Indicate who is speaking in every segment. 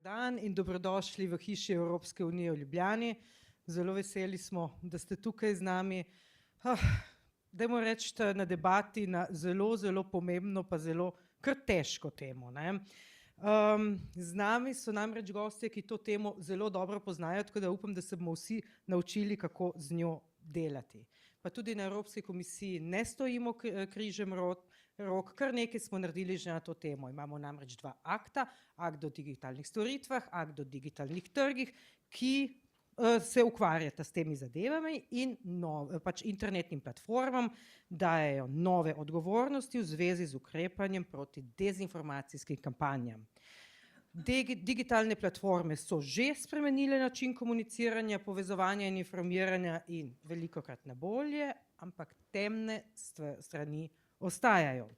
Speaker 1: Dan in dobrodošli v hiši Evropske unije v Ljubljani. Zelo veseli smo, da ste tukaj z nami. Dajmo reči na debati na zelo pomembno pa zelo kar težko temo. Z nami so namreč gostje, ki to temo zelo dobro poznajo, tako da upam, da se bomo vsi naučili, kako z njo delati. Pa tudi na Evropski komisiji ne stojimo križem rok, kar nekaj smo naredili že na to temo. Imamo namreč 2 akta, akt o digitalnih storitvah, akt o digitalnih trgih, ki se ukvarjata s temi zadevami in internetnim platformam dajejo nove odgovornosti v zvezi z ukrepanjem proti dezinformacijskim kampanjam. Digitalne platforme so že spremenile način komuniciranja, povezovanja in informiranja in velikokrat na bolje, ampak temne strani ostajajo.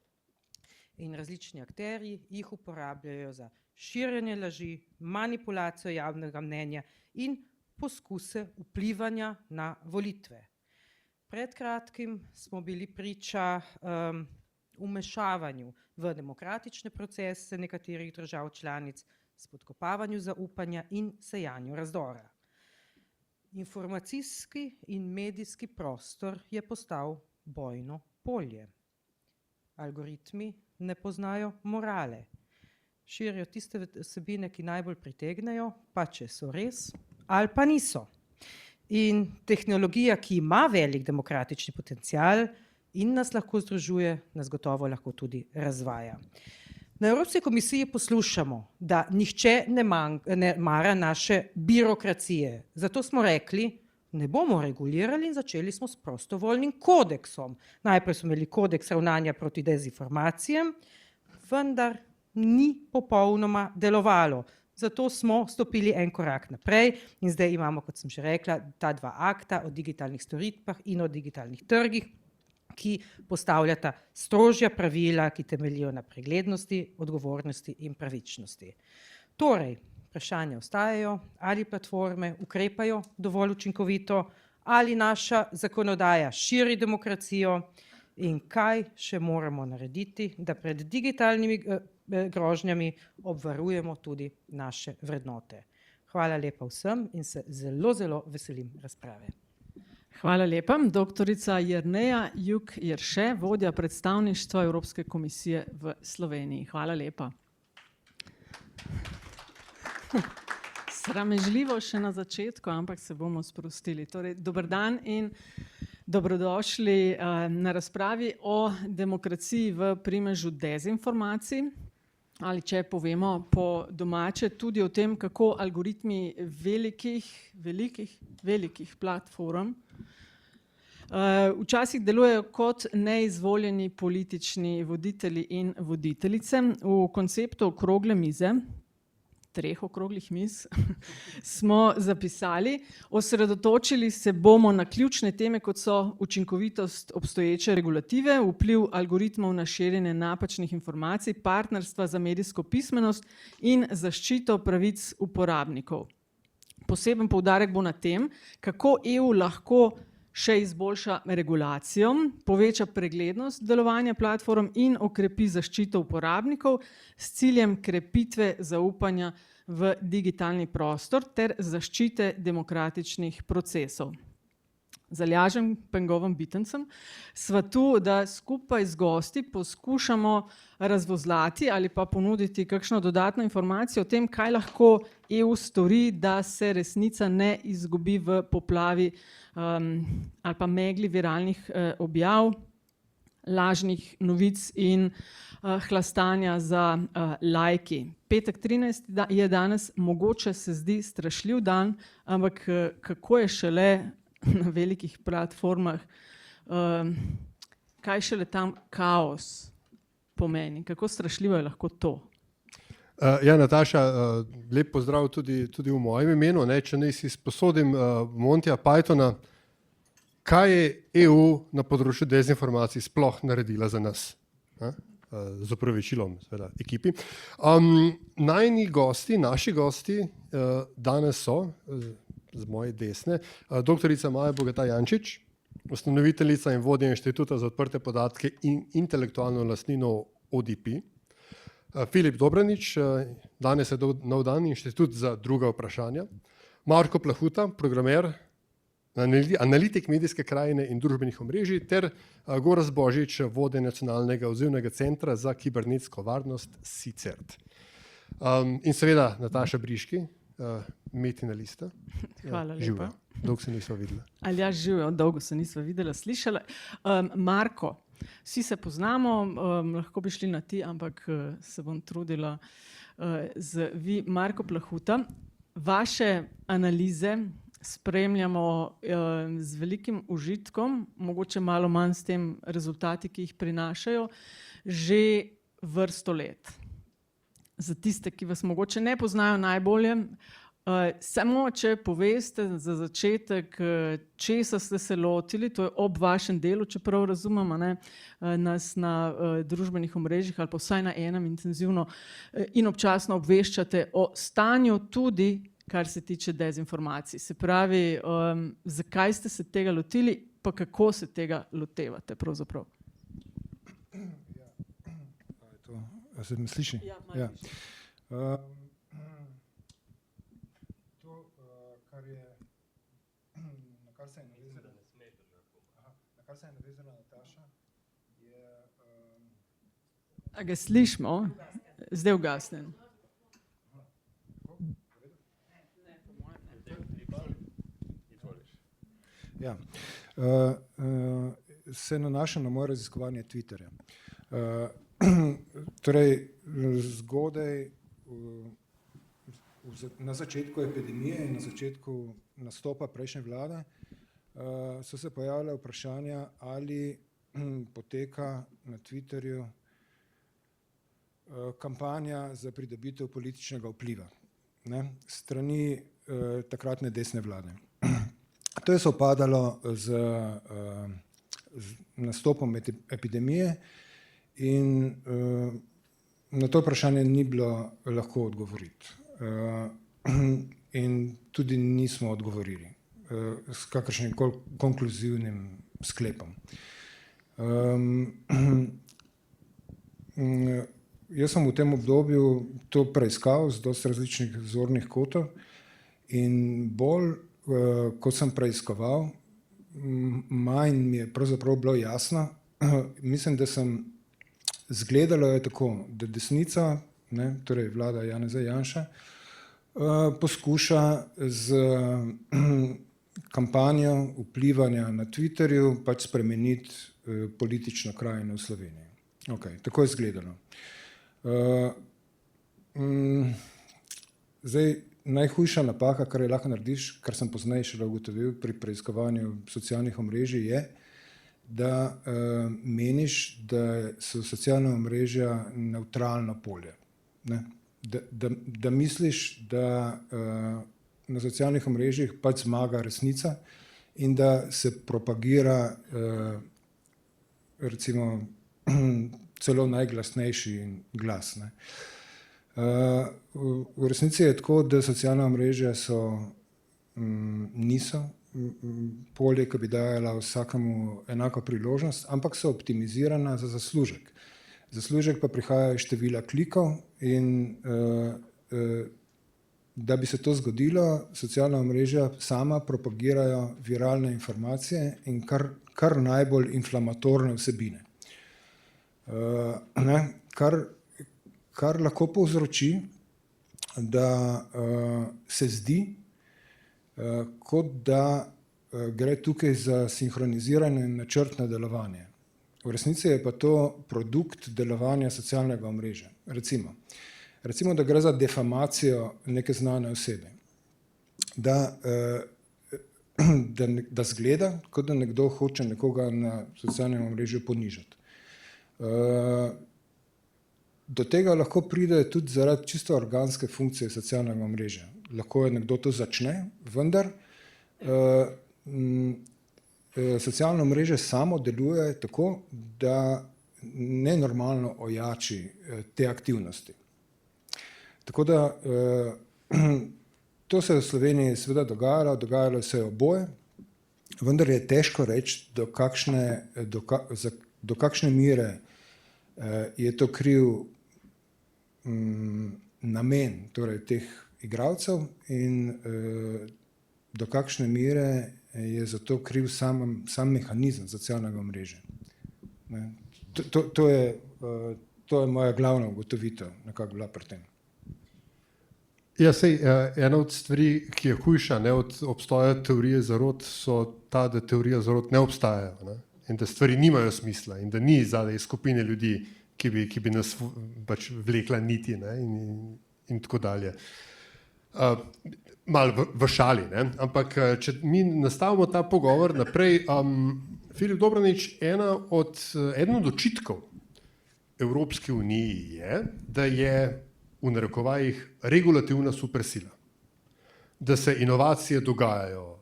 Speaker 1: In različni akterji jih uporabljajo za širjenje laži, manipulacijo javnega mnenja in poskuse vplivanja na volitve. Pred kratkim smo bili priča vmešavanju v demokratične procese nekaterih držav članic, spodkopavanju zaupanja in sejanju razdora. Informacijski in medijski prostor je postal bojno polje. Algoritmi ne poznajo morale. Širijo tiste vsebine, ki najbolj pritegnejo, pa če so res ali pa niso. In tehnologija, ki ima velik demokratični potencial in nas lahko združuje, nas gotovo lahko tudi razvaja. Na Evropski komisiji poslušamo, da nihče ne mara naše birokracije. Zato smo rekli, ne bomo regulirali in začeli smo s prostovoljnim kodeksom. Najprej smo imeli kodeks ravnanja proti dezinformacijam, vendar ni popolnoma delovalo. Zato smo stopili en korak naprej in zdaj imamo, kot sem že rekla, ta 2 akta o digitalnih storitvah in o digitalnih trgih, ki postavljata strožja pravila, ki temeljijo na preglednosti, odgovornosti in pravičnosti. Torej, vprašanja ostajajo, ali platforme ukrepajo dovolj učinkovito, ali naša zakonodaja širi demokracijo in kaj še moramo narediti, da pred digitalnimi grožnjami obvarujemo tudi naše vrednote. Hvala lepa vsem in se zelo veselim razprave.
Speaker 2: Hvala lepa. Doktorica Jerneja Juk-Jerše, vodja predstavništva Evropske komisije v Sloveniji. Hvala lepa. Sramežljivo še na začetku, ampak se bomo sprostili. Torej, dober dan in dobrodošli na razpravi o demokraciji v primežu dezinformacij. Ali če povemo po domače tudi o tem, kako algoritmi velikih platform včasih delujejo kot neizvoljeni politični voditelji in voditeljice. V konceptu okrogle mize, 3 okroglih miz, smo zapisali, osredotočili se bomo na ključne teme, kot so učinkovitost obstoječe regulative, vpliv algoritmov na širjenje napačnih informacij, partnerstva za medijsko pismenost in zaščito pravic uporabnikov. Poseben poudarek bo na tem, kako EU lahko še izboljša regulacijo, poveča preglednost delovanja platform in okrepi zaščito uporabnikov s ciljem krepitve zaupanja v digitalni prostor ter zaščite demokratičnih procesov. Z Aljažem Pengovem Bitencem sva tu, da skupaj z gosti poskušamo razvozlati ali pa ponuditi kakšno dodatno informacijo o tem, kaj lahko EU stori, da se resnica ne izgubi v poplavi ali pa megli viralnih objav, lažnih novic in hlastanja za lajki. Petek 13. je danes, mogoče se zdi strašljiv dan, ampak kako je šele na velikih platformah, kaj šele tam kaos pomeni, kako strašljivo je lahko to?
Speaker 3: Ja, Nataša, lep pozdrav tudi v mojem imenu. Če naj si sposodim Montyja Pythona, kaj je EU na področju dezinformacij sploh naredila za nas? Z opravičilom, seveda, ekipi. Naši gosti danes so, z moje desne, doktorica Maja Bogataj Jančič, ustanoviteljica in vodja Inštituta za odprte podatke in intelektualno lastnino ODP, Filip Dobranič, danes je nov dan, Inštitut za druga vprašanja. Marko Plahuta, programer, analitik medijske krajine in družbenih omrežij, ter Gorazd Božič, vodja Nacionalnega odzivnega centra za kibernetsko varnost CICERT. In seveda Nataša Briški, Metina Lista.
Speaker 2: Hvala lepa.
Speaker 3: Živjo, dolgo se nisva videla.
Speaker 2: Aljaž, živjo, dolgo se nisva videla, slišala. Marko, vsi se poznamo, lahko bi šli na ti, ampak se bom trudila z vi. Marko Plahuta, vaše analize spremljamo z velikim užitkom, mogoče malo manj s tem rezultati, ki jih prinašajo, že vrsto let. Za tiste, ki vas mogoče ne poznajo najbolje, samo če poveste za začetek, česa ste se lotili, to je ob vašem delu, čeprav razumemo, nas na družbenih omrežjih ali pa vsaj na enem intenzivno in občasno obveščate o stanju tudi, kar se tiče dezinformacij. Se pravi, zakaj ste se tega lotili, pa kako se tega lotevate pravzaprav?
Speaker 4: Se me sliši?
Speaker 2: Ja.
Speaker 4: Na kar se je navezala Nataša, je...
Speaker 2: A ga slišimo? Zdaj ugasnen.
Speaker 4: Ja. Se nanaša na moje raziskovanje Twitterja. Torej, zgodaj na začetku epidemije in na začetku nastopa prejšnje vlade so se pojavljala vprašanja, ali poteka na Twitterju kampanja za pridobitev političnega vpliva, strani takratne desne vlade. To je sovpadalo z nastopom epidemije in na to vprašanje ni bilo lahko odgovoriti. In tudi nismo odgovorili s kakršnim konkluzivnim sklepom. Jaz sem v tem obdobju to preiskal z dosti različnih zornih kotov in bolj, ko sem preiskoval, manj mi je pravzaprav bilo jasno. Mislim, da zgledalo je tako, da desnica, torej vlada Janeza Janše, poskuša z kampanjo vplivanja na Twitterju pač spremeniti politično krajino v Sloveniji. Okay, tako je izgledalo. Zdaj, najhujša napaka, kar je lahko narediš, kar sem pozneje šele ugotovil pri preiskovanju socialnih omrežij, je, da meniš, da so socialna omrežja nevtralno polje. Da misliš, da na socialnih omrežjih pač zmaga resnica in da se propagira recimo celo najglasnejši glas. V resnici je tako, da socialna omrežja niso polje, ki bi dajala vsakemu enako priložnost, ampak so optimizirana za zaslužek. Zaslužek pa prihaja iz števila klikov in da bi se to zgodilo, socialna omrežja sama propagirajo viralne informacije in kar najbolj inflamatorne vsebine. Kar lahko povzroči, da se zdi, kot da gre tukaj za sinhroniziranje in načrtno delovanje. V resnici je pa to produkt delovanja socialnega omrežja. Recimo, da gre za defamacijo neke znane osebe. Da zgleda, kot da nekdo hoče nekoga na socialnem omrežju ponižati. Do tega lahko pride tudi zaradi čisto organske funkcije socialnega omrežja. Lahko je nekdo to začne, vendar socialno omrežje samo deluje tako, da nenormalno ojači te aktivnosti. Tako da to se v Sloveniji seveda dogajalo se je oboje, vendar je težko reči, do kakšne mere je to kriv namen torej teh igralcev in do kakšne mere je za to kriv sam mehanizem socialnega omrežja. Ne. To je moja glavna ugotovitev, nekako bila pri tem.
Speaker 3: Ja, ena od stvari, ki je hujša od obstoja teorije zarot, so ta, da teorija zarot ne obstajajo, ne? In da stvari nimajo smisla in da ni zadaj skupine ljudi, ki bi nas pač vlekla niti, ne? In tako dalje. Malo v šali, ne? Ampak če mi nastavimo ta pogovor naprej, Filip Dobranič, eden od očitkov Evropski uniji je, da je v narekovajih regulativna supersila, da se inovacije dogajajo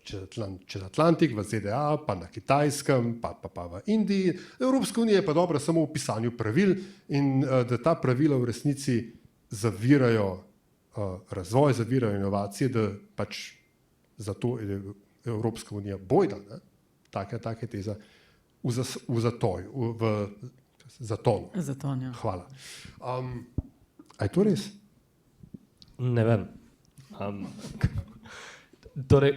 Speaker 3: čez Atlantik, v ZDA, pa na Kitajskem, pa v Indiji. Evropska unija je pa dobra samo v pisanju pravil in da ta pravila v resnici zavirajo razvoj, zavirajo inovacije, da pač zato je Evropska unija bojda, ne? Take teza v zatoju, v zatonu.
Speaker 2: Zaton, ja.
Speaker 3: Hvala. A je to res?
Speaker 5: Ne vem. Torej,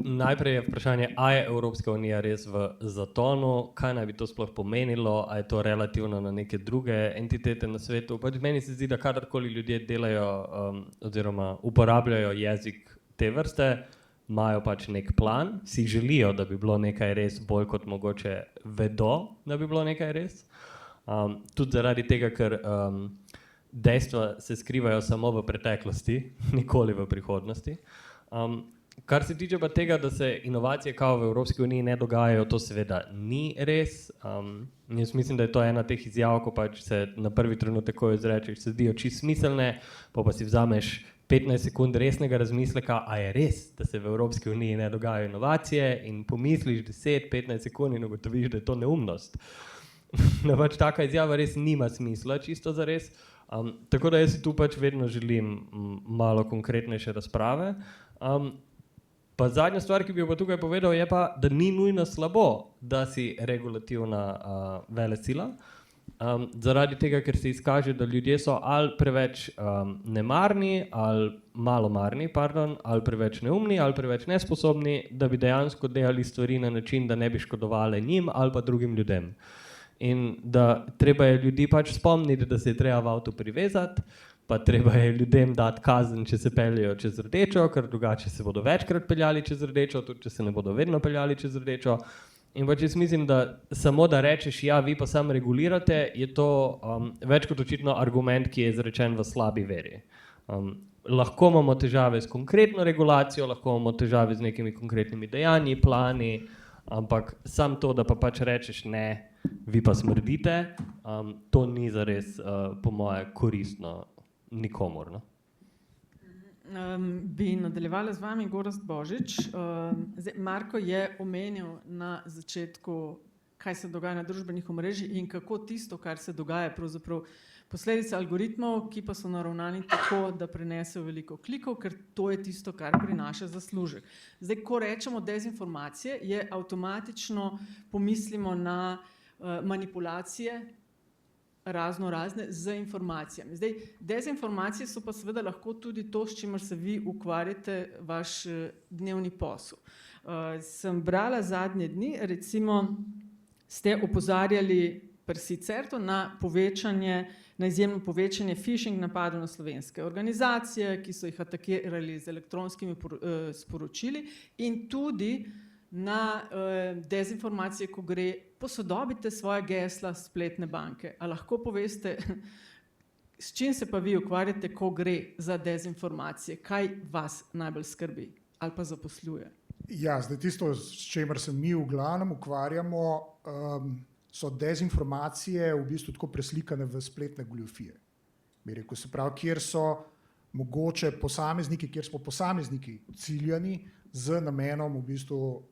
Speaker 5: najprej je vprašanje, a je Evropska unija res v zatonu, kaj naj bi to sploh pomenilo, a je to relativno na neke druge entitete na svetu. Meni se zdi, da kadarkoli ljudje delajo oziroma uporabljajo jezik te vrste, imajo pač nek plan, si želijo, da bi bilo nekaj res, bolj kot mogoče vedo, da bi bilo nekaj res. Tudi zaradi tega, ker dejstva se skrivajo samo v preteklosti, nikoli v prihodnosti. Kar se tiče pa tega, da se inovacije kao v Evropski uniji ne dogajajo, to seveda ni res. Jaz mislim, da je to ena teh izjav, ko pač se na prvi trenutek, ko jo izrečeš, se zdijo čisto smiselne, pa si vzameš 15 sekund resnega razmisleka, a je res, da se v Evropski uniji ne dogajajo inovacije, in pomisliš 10-15 sekund in ugotoviš, da je to neumnost. Da pač taka izjava res nima smisla, čisto za res. Tako da jaz si tu pač vedno želim malo konkretnejše razprave. Pa zadnja stvar, ki bi jo pa tukaj povedal, je pa, da ni nujno slabo, da si regulativna velesila. Zaradi tega, ker se izkaže, da ljudje so ali preveč nemarni, ali malomarni, ali preveč neumni, ali preveč nesposobni, da bi dejansko delali stvari na način, da ne bi škodovali njim ali pa drugim ljudem. In da treba je ljudi pač spomniti, da se je treba v avto privezati, pa treba je ljudem dati kazen, če se peljejo čez rdečo, ker drugače se bodo večkrat peljali čez rdečo, tudi če se ne bodo vedno peljali čez rdečo. In pač jaz mislim, da samo da rečeš, ja, vi pa sam regulirate, je to več kot očitno argument, ki je izrečen v slabi veri. Lahko imamo težave s konkretno regulacijo, lahko imamo težave z nekimi konkretnimi dejanji, plani, ampak sam to, da pa pač rečeš ne, vi pa smrdite, to ni zares po moje koristno nikomor. No?
Speaker 2: Bi nadaljevala z vami, Gorazd Božič. Marko je omenil na začetku, kaj se dogaja na družbenih omrežjih in kako tisto, kar se dogaja, pravzaprav posledica algoritmov, ki pa so naravnani tako, da prenesejo veliko klikov, ker to je tisto, kar prinaša zaslužek. Zdaj, ko rečemo dezinformacije, je avtomatično pomislimo na manipulacije razne z informacijami. Zdaj, dezinformacije so pa seveda lahko tudi to, s čimer se vi ukvarjate, vaš dnevni posel. Sem brala zadnje dni, recimo ste opozarjali pri Sicertu na izjemno povečanje phishing napadov na slovenske organizacije, ki so jih atakirali z elektronskimi sporočili, in tudi na dezinformacije, ko gre posodobite svoje gesla spletne banke. A lahko poveste, s čim se pa vi ukvarjate, ko gre za dezinformacije? Kaj vas najbolj skrbi ali pa zaposluje?
Speaker 6: Ja, zdaj tisto, s čemer se mi v glavnem ukvarjamo, so dezinformacije v bistvu tako preslikane v spletne goljufije. Bi rekel, se pravi, kjer so mogoče posamezniki, kjer smo posamezniki ciljani z namenom v bistvu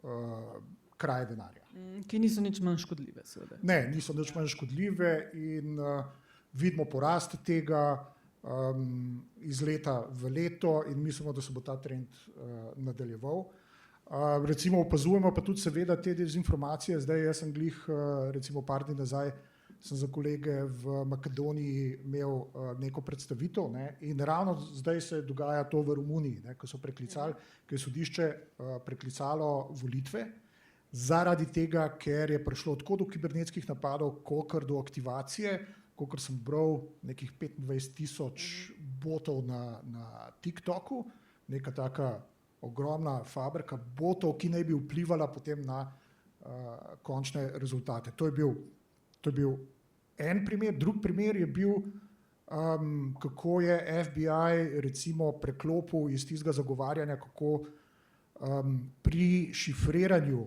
Speaker 6: kraje denarja.
Speaker 2: Ki niso nič manj škodljive, seveda.
Speaker 6: Ne, niso nič manj škodljive in vidimo porast tega iz leta v leto in mislimo, da se bo ta trend nadaljeval. Recimo opazujemo pa tudi seveda te dezinformacije. Zdaj jaz sem glih recimo par dni nazaj sem za kolege v Makedoniji imel neko predstavitev, ne, in ravno zdaj se dogaja to v Romuniji, ne, ko so preklicali, ker je sodišče preklicalo volitve, zaradi tega, ker je prišlo tako do kibernetskih napadov, kolikor do aktivacije, kolikor sem bral nekih 25,000 botov na TikToku, neka taka ogromna fabrika botov, ki naj bi vplivala potem na končne rezultate. To je bil en primer. Drug primer je bil, kako je FBI recimo preklopil iz tistega zagovarjanja, kako pri šifriranju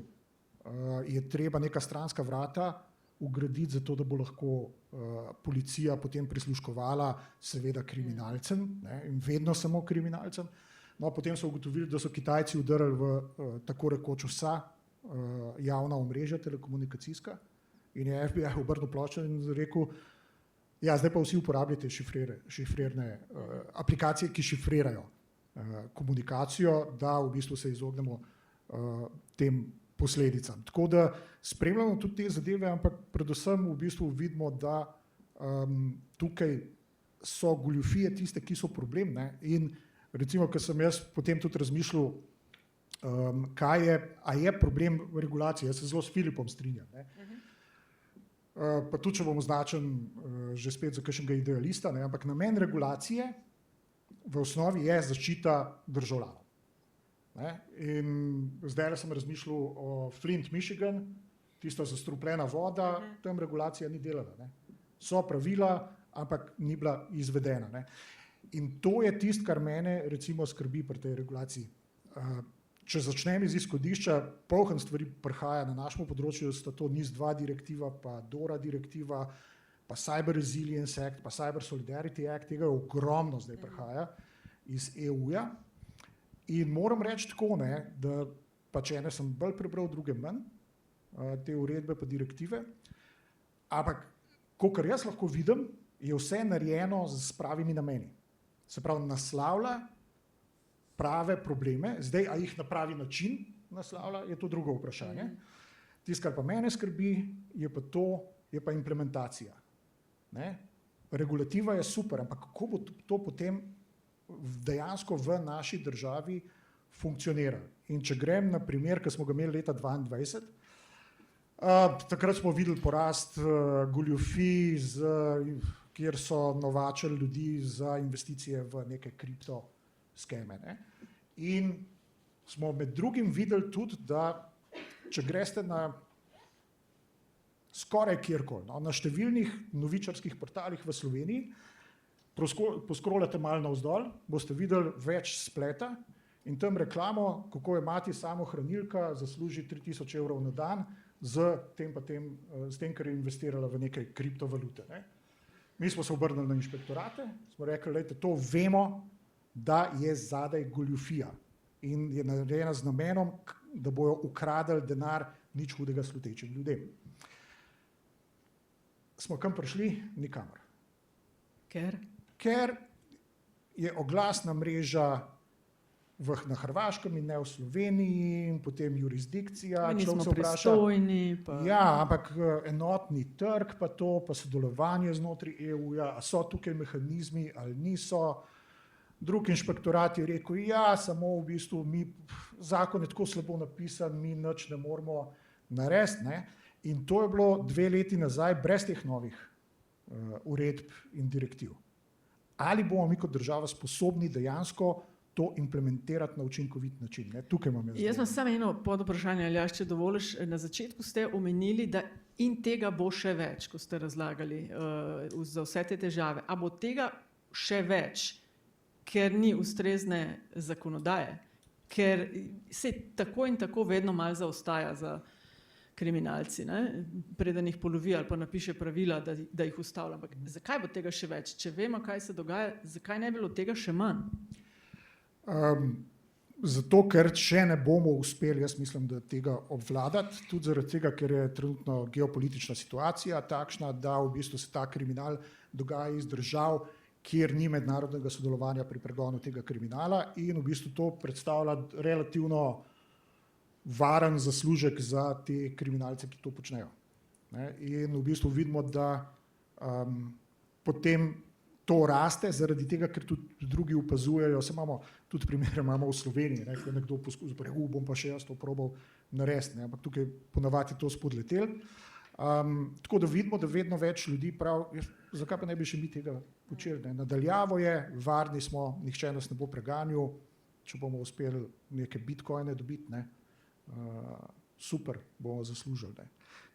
Speaker 6: je treba neka stranska vrata vgraditi zato, da bo lahko policija potem prisluškovala seveda kriminalcem, ne, in vedno samo kriminalcem. No, potem so ugotovili, da so Kitajci vdrli v tako rekoč vsa javna omrežja telekomunikacijska in je FBI obrnil ploščo in rekel, ja, zdaj pa vsi uporabljate šifrirne aplikacije, ki šifrirajo komunikacijo, da v bistvu se izognemo tem posledicam. Tako da spremljamo tudi te zadeve, ampak predvsem v bistvu vidimo, da tukaj so goljufije tiste, ki so problem, ne? In recimo, ker sem jaz potem tudi razmišljal, a je problem regulacije, jaz se zelo s Filipom strinjam, ne? Pa tudi, če bom označen že spet za kakšnega idealista, ne? Ampak namen regulacije v osnovi je zaščita državljanov. Ne? In zdaj sem razmišljal o Flint, Michigan, tista zastrupljena voda, tam regulacija ni delala. Ne? So pravila, ampak ni bila izvedena. Ne? In to je tisto, kar mene recimo skrbi pri tej regulaciji. Če začnem iz izhodišča, polno stvari prihaja na našem področju, sta to NIS-2 direktiva, pa DORA direktiva, pa Cyber Resilience Act, pa Cyber Solidarity Act, tega je ogromno zdaj prihaja iz EU-ja. In moram reči tako, ne, da pač ene sem bolj prebral, druge manj, te uredbe pa direktive, ampak kolikor jaz lahko vidim, je vse narejeno s pravimi nameni. Se pravi, naslavlja prave probleme, zdaj, a jih na pravi način naslavlja, je to drugo vprašanje. Tisto, kar pa mene skrbi, je pa implementacija. Ne? Regulativa je super, ampak kako bo to potem dejansko v naši državi funkcionira? In če grem na primer, ki smo ga imeli leta 2022, takrat smo videli porast goljufij, kjer so novačili ljudi za investicije v neke kripto skeme. Ne? In smo med drugim videli tudi, da če greste na skoraj kjerkoli, no, na številnih novičarskih portalih v Sloveniji, poskrolate malo navzdol, boste videli več spleta in tam reklamo, kako je mati samohranilka, zasluži 3000 evrov na dan s tem, kar je investirala v neke kriptovalute. Ne? Mi smo se obrnili na inšpektorate, smo rekli, lejte, to vemo, da je zadaj goljufija in je narejena z namenom, da bojo ukradli denar nič hudega slutečim ljudem. Smo kam prišli? Nikamor. Ker je oglasna mreža na Hrvaškem in ne v Sloveniji in potem jurisdikcija.
Speaker 2: Mi nismo pristojni.
Speaker 6: Ja, ampak enotni trg pa to, pa sodelovanje znotraj EU-ja, a so tukaj mehanizmi ali niso. Drug inšpektorat je rekel, ja, samo v bistvu zakon je tako slabo napisan, mi nič ne moramo narediti. Ne? In to je bilo 2 leti nazaj brez teh novih uredb in direktiv. Ali bomo mi kot država sposobni dejansko to implementirati na učinkovit način? Ne? Tukaj imam jaz.
Speaker 2: Jaz imam samo eno podvprašanje, Aljaž, če dovoliš. Na začetku ste omenili, da in tega bo še več, ko ste razlagali za vse te težave. A bo tega še več, ker ni ustrezne zakonodaje, ker se tako in tako vedno malo zaostaja za kriminalci, ne? Preden jih polovi ali pa napiše pravila, da jih ustavlja. Ampak zakaj bo tega še več? Če vemo, kaj se dogaja, zakaj ne bi bilo tega še manj?
Speaker 6: Zato, ker če ne bomo uspeli, jaz mislim, da tega obvladati, tudi zaradi tega, ker je trenutno geopolitična situacija takšna, da v bistvu se ta kriminal dogaja iz držav, kjer ni mednarodnega sodelovanja pri pregonu tega kriminala in v bistvu to predstavlja relativno varen zaslužek za te kriminalce, ki to počnejo. Ne? In v bistvu vidimo, da potem to raste, zaradi tega, ker tudi drugi opazujejo. Se imamo tudi primere imamo v Sloveniji, ne? Ko je nekdo poskusil, bom pa še jaz to probal narediti, ampak tukaj ponavadi to spodletel. Tako da vidimo, da vedno več ljudi pravi, zakaj pa ne bi še mi tega počeli. Ne? Nadaljavo je, varni smo, nihče nas ne bo preganjal, če bomo uspeli neke bitcoine dobiti, ne? Super, bomo zaslužili. Ne?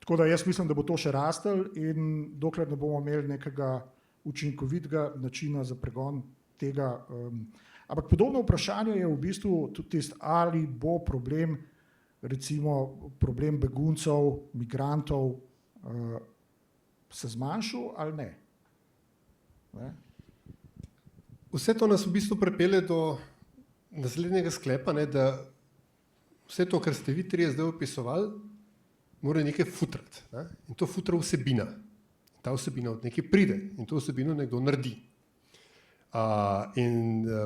Speaker 6: Tako da jaz mislim, da bo to še rastel in dokler ne bomo imeli nekega učinkovitega načina za pregon tega. Ampak podobno vprašanje je v bistvu tudi tisto, ali bo problem, recimo problem beguncev, migrantov se zmanjšal ali ne. Ne?
Speaker 3: Vse to nas v bistvu pripelje do naslednjega sklepa, ne, da vse to, kar ste vi trije zdaj opisovali, mora nekaj futrati. Ne? In to futra vsebina. Ta vsebina od nekaj pride in to vsebino nekdo naredi.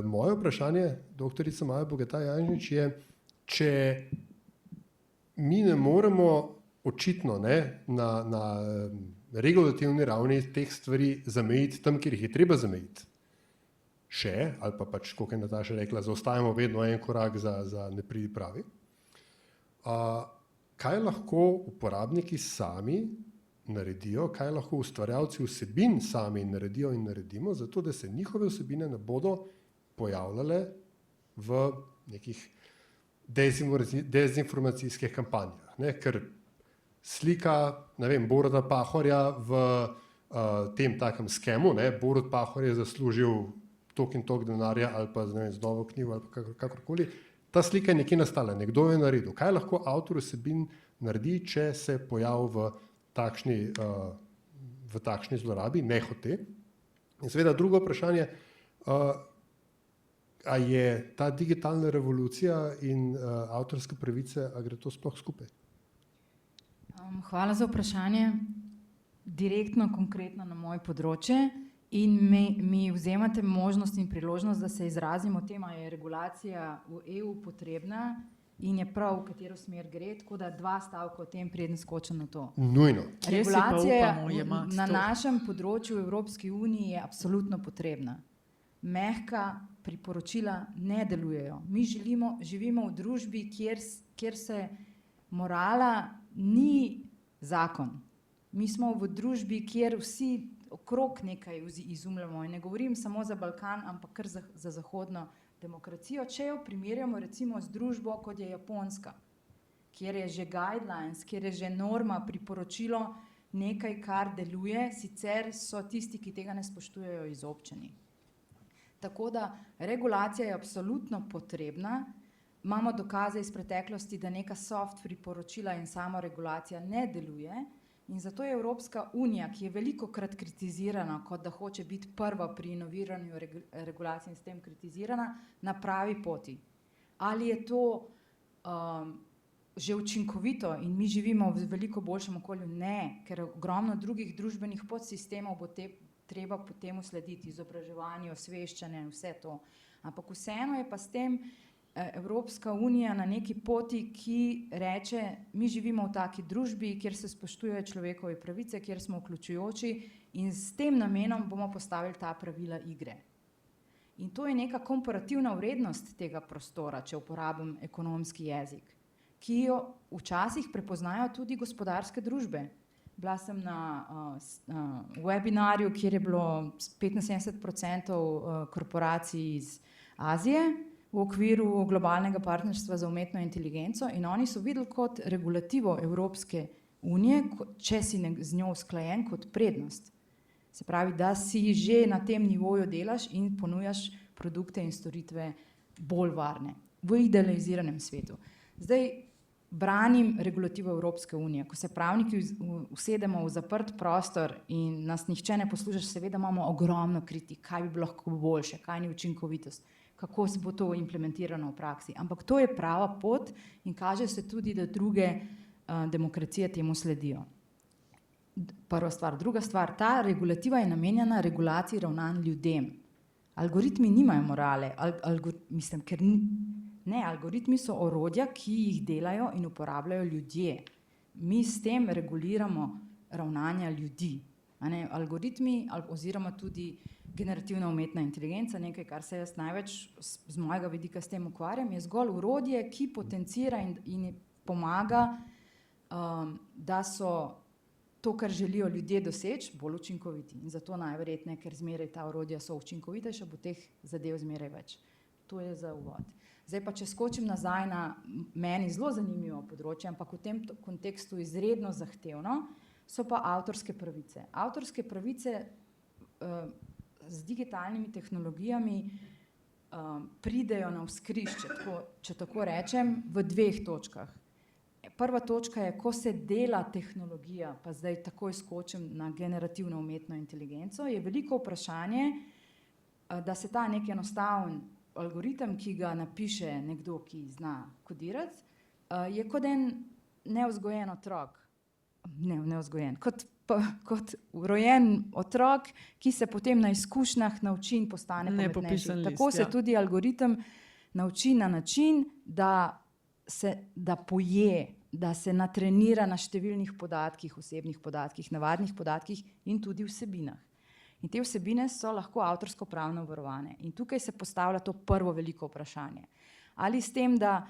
Speaker 3: Moje vprašanje, doktorica Maja Bogataj Janžič, je, če mi ne moremo očitno, ne, na regulativni ravni teh stvari zamejiti tam, kjer jih je treba zamejiti. Še, ali pa pač, kot je Nataša rekla, zaostajamo vedno en korak za nepripravi. Kaj lahko uporabniki sami naredijo, kaj lahko ustvarjalci vsebin sami naredijo in naredimo, zato da se njihove vsebine ne bodo pojavljale v nekih dezinformacijskih kampanjah. Ne? Ker slika, ne vem, Boruta Pahorja v tem takem skemu, ne? Borut Pahor je zaslužil tok in tok denarja ali pa ne vem, z novo knjigo ali pa kakorkoli. Ta slika je nekje nastala, nekdo je naredil. Kaj lahko avtor vsebin naredi, če se pojavi v takšni zlorabi, nehote? In seveda drugo vprašanje, a je ta digitalna revolucija in avtorske pravice, a gre to sploh skupaj?
Speaker 7: Hvala za vprašanje. Direktno, konkretno na moje področje in mi vzemate možnost in priložnost, da se izrazimo o tem, ali je regulacija v EU potrebna in je prav, v katero smer gre, tako da 2 stavka o tem, preden skočim na to.
Speaker 3: Nujno.
Speaker 7: Regulacija na našem področju v Evropski uniji je absolutno potrebna. Mehka priporočila ne delujejo. Mi živimo v družbi, kjer se morala ni zakon. Mi smo v družbi, kjer vsi okrog nekaj izumljamo in ne govorim samo za Balkan, ampak kar za zahodno demokracijo, če jo primerjamo recimo z družbo, kot je Japonska, kjer je že guidelines, kjer je že norma, priporočilo nekaj, kar deluje, sicer so tisti, ki tega ne spoštujejo, izobčeni. Tako da regulacija je absolutno potrebna. Imamo dokaze iz preteklosti, da neka soft priporočila in samoregulacija ne deluje. In zato je Evropska unija, ki je velikokrat kritizirana, kot da hoče biti prva pri inoviranju regulacije in s tem kritizirana, na pravi poti. Ali je to že učinkovito in mi živimo v veliko boljšem okolju? Ne, ker ogromno drugih družbenih podsistemov bo treba potem slediti, izobraževanje, osveščanje in vse to. Ampak vseeno je pa s tem Evropska unija na neki poti, ki reče, mi živimo v taki družbi, kjer se spoštujejo človekove pravice, kjer smo vključujoči in s tem namenom bomo postavili ta pravila igre. In to je neka komparativna vrednost tega prostora, če uporabim ekonomski jezik, ki jo včasih prepoznajo tudi gospodarske družbe. Bila sem na webinarju, kjer je bilo 75% korporacij iz Azije, v okviru globalnega partnerstva za umetno inteligenco in oni so videli kot regulativo Evropske unije, če si z njo usklajen, kot prednost. Se pravi, da si že na tem nivoju delaš in ponujaš produkte in storitve bolj varne v idealiziranem svetu. Zdaj branim regulativo Evropske unije. Ko se pravniki usedemo v zaprt prostor in nas nihče ne posluša, seveda imamo ogromno kritik, kaj bi bilo lahko boljše, kaj ni učinkovitost, kako se bo to implementirano v praksi. Ampak to je prava pot in kaže se tudi, da druge demokracije temu sledijo. Prva stvar. Druga stvar, ta regulativa je namenjena regulaciji ravnanj ljudem. Algoritmi nimajo morale, algoritmi so orodja, ki jih delajo in uporabljajo ljudje. Mi s tem reguliramo ravnanja ljudi. Algoritmi oziroma tudi generativna umetna inteligenca, nekaj, kar se jaz največ z mojega vidika s tem ukvarjam, je zgolj orodje, ki potencira in pomaga, da so to, kar želijo ljudje doseči, bolj učinkoviti. In zato najverjetneje, ker zmeraj ta orodja so učinkovitejša, bo teh zadev zmeraj več. To je za uvod. Zdaj pa, če skočim nazaj na meni zelo zanimivo področje, ampak v tem kontekstu izredno zahtevno, so pa avtorske pravice. Avtorske pravice z digitalnimi tehnologijami pridejo na vzkrižje, če tako rečem, v 2 točkah. Prva točka je, ko se dela tehnologija, pa zdaj takoj skočim na generativno umetno inteligenco, je veliko vprašanje, da se ta nek enostaven algoritem, ki ga napiše nekdo, ki zna kodirati, je kot en nevzgojen otrok. Nevzgojen, kot rojen otrok, ki se potem na izkušnjah nauči in postane pametnejši. Tako se tudi algoritem nauči na način, da poje, da se natrenira na številnih podatkih, osebnih podatkih, navadnih podatkih in tudi vsebinah. In te vsebine so lahko avtorsko pravno varovane. In tukaj se postavlja to prvo veliko vprašanje. Ali s tem, da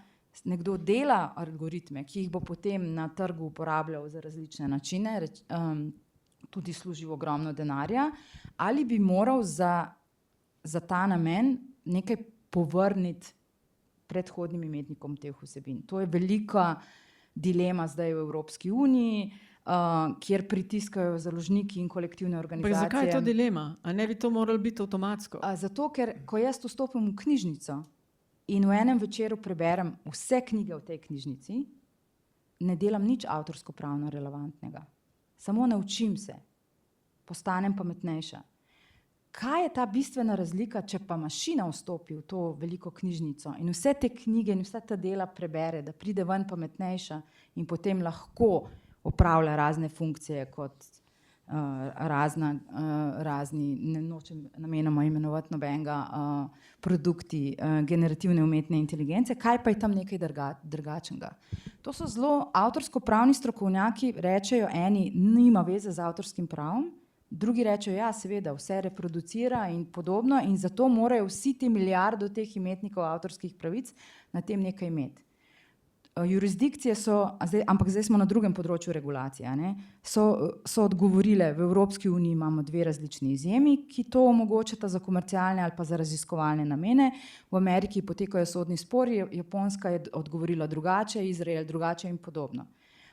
Speaker 7: nekdo dela algoritme, ki jih bo potem na trgu uporabljal za različne načine, tudi služil ogromno denarja, ali bi moral za ta namen nekaj povrniti predhodnim imetnikom teh vsebin. To je velika dilema zdaj v Evropski uniji, kjer pritiskajo založniki in kolektivne organizacije.
Speaker 2: Zakaj je to dilema? A ne bi to moralo biti avtomatsko?
Speaker 7: Zato, ker ko jaz vstopim v knjižnico in v enem večeru preberem vse knjige v tej knjižnici, ne delam nič avtorsko pravno relevantnega. Samo naučim se, postanem pametnejša. Kaj je ta bistvena razlika, če pa mašina vstopi v to veliko knjižnico in vse te knjige in vsa ta dela prebere, da pride ven pametnejša in potem lahko opravlja razne funkcije kot razni, ne nočem namenoma imenovati nobenega, produkti generativne umetne inteligence, kaj pa je tam nekaj drugačnega. To so zelo avtorsko-pravni strokovnjaki, rečejo eni, nima veze z avtorskim pravom, drugi rečejo, ja, seveda, vse reproducira in podobno in zato morajo vsi ti milijardo teh imetnikov avtorskih pravic na tem nekaj imeti. Jurisdikcije so, ampak zdaj smo na drugem področju regulacije, so odgovorile, v Evropski uniji imamo 2 različni izjemi, ki to omogočata za komercialne ali pa za raziskovalne namene. V Ameriki potekajo sodni spori, Japonska je odgovorila drugače, Izrael drugače in podobno.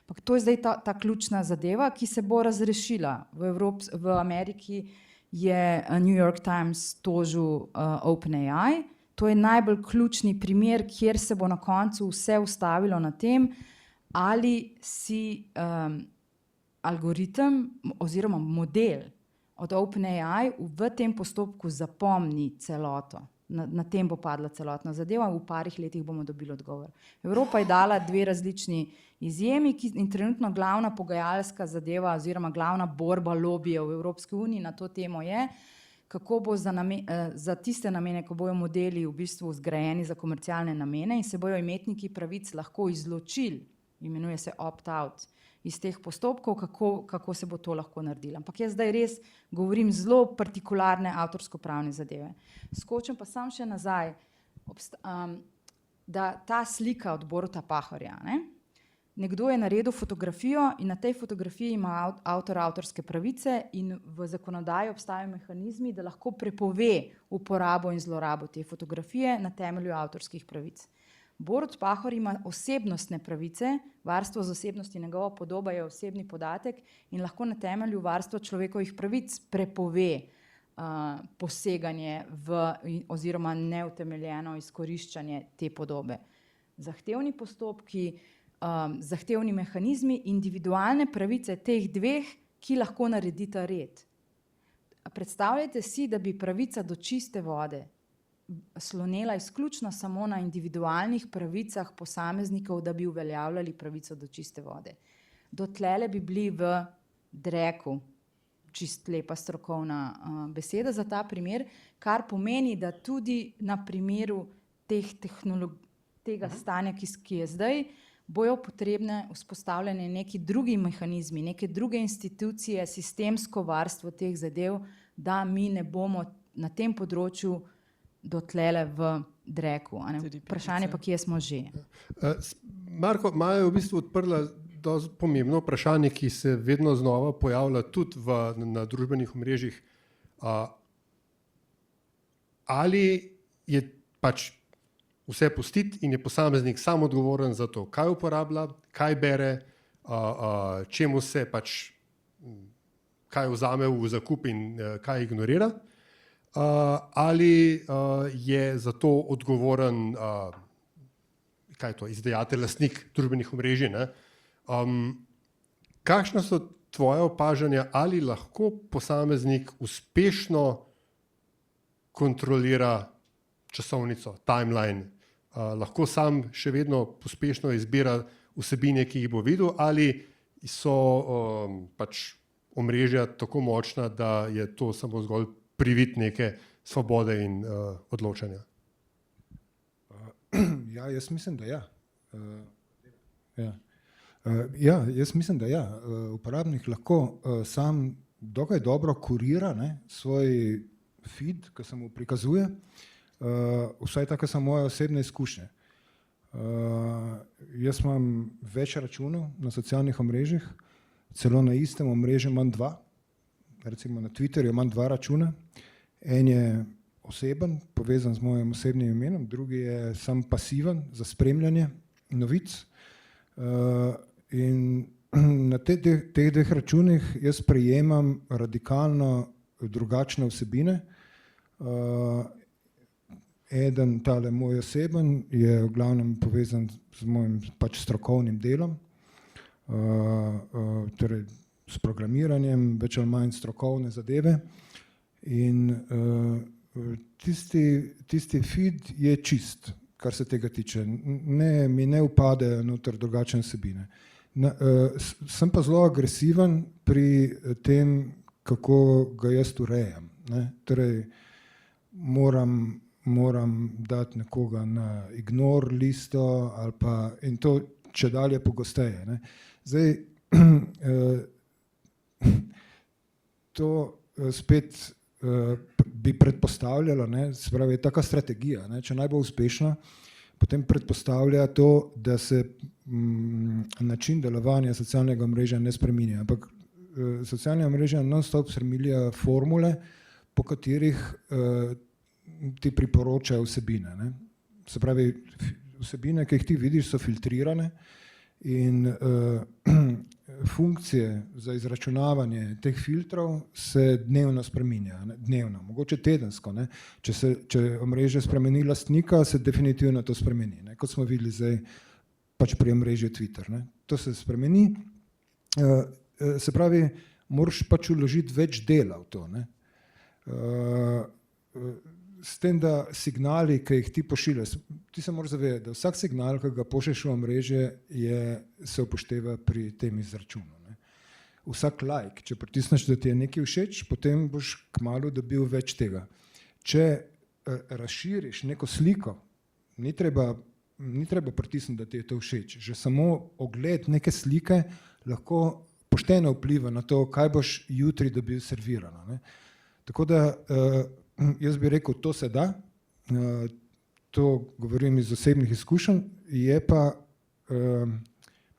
Speaker 7: Ampak to je zdaj ta ključna zadeva, ki se bo razrešila. V Ameriki je New York Times tožil OpenAI. To je najbolj ključni primer, kjer se bo na koncu vse ustavilo na tem, ali si algoritem oziroma model od OpenAI v tem postopku zapomni celoto. Na tem bo padla celotna zadeva, v parih letih bomo dobili odgovor. Evropa je dala 2 različni izjemi in trenutno glavna pogajalska zadeva oziroma glavna borba lobijev v Evropski uniji na to temo je, kako bo za tiste namene, ko bojo modeli v bistvu zgrajeni za komercialne namene in se bojo imetniki pravic lahko izločili, imenuje se opt-out, iz teh postopkov, kako se bo to lahko naredilo. Ampak jaz zdaj res govorim zelo partikularne avtorsko-pravne zadeve. Skočim pa sam še nazaj, da ta slika od Boruta Pahorja, nekdo je naredil fotografijo in na tej fotografiji ima avtor avtorske pravice in v zakonodaji obstajajo mehanizmi, da lahko prepove uporabo in zlorabo te fotografije na temelju avtorskih pravic. Borut Pahor ima osebnostne pravice, varstvo z osebnosti, njegova podoba je osebni podatek in lahko na temelju varstva človekovih pravic prepove poseganje oziroma neutemeljeno izkoriščanje te podobe. Zahtevni postopki, zahtevni mehanizmi, individualne pravice teh 2, ki lahko naredita red. Predstavljajte si, da bi pravica do čiste vode slonela izključno samo na individualnih pravicah posameznikov, da bi uveljavljali pravico do čiste vode. Dotlele bi bili v dreku, čist lepa strokovna beseda za ta primer, kar pomeni, da tudi na primeru tega stanja, ki je zdaj, bojo potrebne vzpostavljanje neki drugi mehanizmi, neke druge institucije, sistemsko varstvo teh zadev, da mi ne bomo na tem področju dotlele v dreku. Vprašanje pa, kje smo že.
Speaker 3: Marko, Maja je v bistvu odprla dosti pomembno vprašanje, ki se vedno znova pojavlja tudi na družbenih omrežjih. Ali je pač vse pustiti in je posameznik sam odgovoren za to, kaj uporablja, kaj bere, čemu se pač, kaj vzame v zakup in kaj ignorira, ali je za to odgovoren kaj je to, izdajatelj, lastnik družbenih omrežij. Kakšna so tvoje opažanja, ali lahko posameznik uspešno kontrolira časovnico, timeline, lahko sam še vedno uspešno izbira vsebine, ki jih bo videl, ali so pač omrežja tako močna, da je to samo zgolj privid neke svobode in odločanja?
Speaker 4: Ja, jaz mislim, da ja. Jaz mislim, da ja. Uporabnik lahko sam dokaj dobro kurira svoj feed, ki se mu prikazuje, vsaj tako so moje osebne izkušnje. Jaz imam več računov na socialnih omrežjih, celo na istem omrežju imam dva, recimo na Twitterju imam dva računa, en je oseben, povezan z mojim osebnim imenom, drugi je sam pasiven za spremljanje novic. In na teh dveh računih jaz prejemam radikalno drugačne vsebine. Eden, tale moj oseben, je v glavnem povezan z mojim pač strokovnim delom, torej s programiranjem, več ali manj strokovne zadeve. In tisti feed je čist, kar se tega tiče. Mi ne upadejo noter drugačne vsebine. Sem pa zelo agresiven pri tem, kako ga jaz urejam. Torej, moram dati nekoga na ignore listo ali pa, in to če dalje pogosteje. Zdaj, to spet bi predpostavljalo, se pravi, taka strategija, če naj bo uspešna, potem predpostavlja to, da se način delovanja socialnega omrežja ne spreminja, ampak socialne omrežja non-stop spreminjajo formule, po katerih ti priporočajo vsebine. Se pravi, vsebine, ki jih ti vidiš, so filtrirane in funkcije za izračunavanje teh filtrov se dnevno spreminja, dnevno, mogoče tedensko. Če omrežje spremeni lastnika, se definitivno to spremeni, kot smo videli zdaj pač pri omrežju Twitter. To se spremeni, se pravi, moraš pač vložiti več dela v to. S tem, da signali, ki jih ti pošiljaš, ti se moraš zavedati, da vsak signal, ki ga pošlješ v omrežje, se upošteva pri tem izračunu. Vsak like, če pritisneš, da ti je nekaj všeč, potem boš kmalu dobil več tega. Če razširiš neko sliko, ni treba pritisniti, da ti je to všeč. Že samo ogled neke slike lahko pošteno vpliva na to, kaj boš jutri dobil servirano. Tako da jaz bi rekel, to se da, to govorim iz osebnih izkušenj, je pa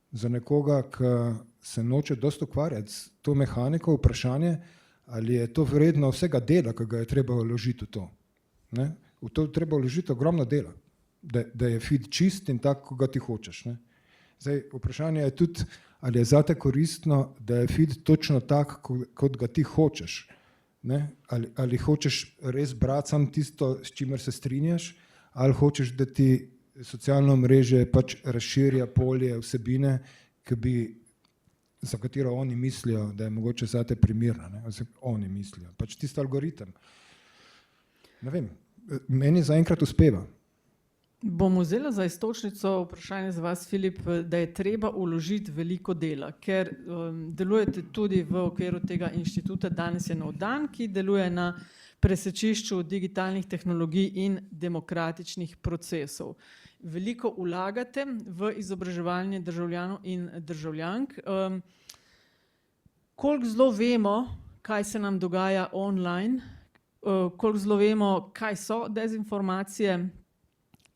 Speaker 4: za nekoga, ki se noče dosti ukvarjati s to mehaniko, vprašanje, ali je to vredno vsega dela, ki ga je treba vložiti v to. V to treba vložiti ogromno dela, da je feed čist in tak, kot ga ti hočeš. Zdaj, vprašanje je tudi, ali je zate koristno, da je feed točno tak, kot ga ti hočeš. Ali hočeš res brati samo tisto, s čimer se strinjaš, ali hočeš, da ti socialno omrežje pač razširja polje vsebine, za katero oni mislijo, da je mogoče zate primerna. Oni mislijo, pač tisto algoritem. Ne vem, meni zaenkrat uspeva.
Speaker 2: Bom vzela za iztočnico vprašanje za vas, Filip, da je treba vložiti veliko dela, ker delujete tudi v okviru tega inštituta Danes je nov dan, ki deluje na presečišču digitalnih tehnologij in demokratičnih procesov. Veliko vlagate v izobraževanje državljanov in državljank. Koliko zelo vemo, kaj se nam dogaja online, koliko zelo vemo, kaj so dezinformacije,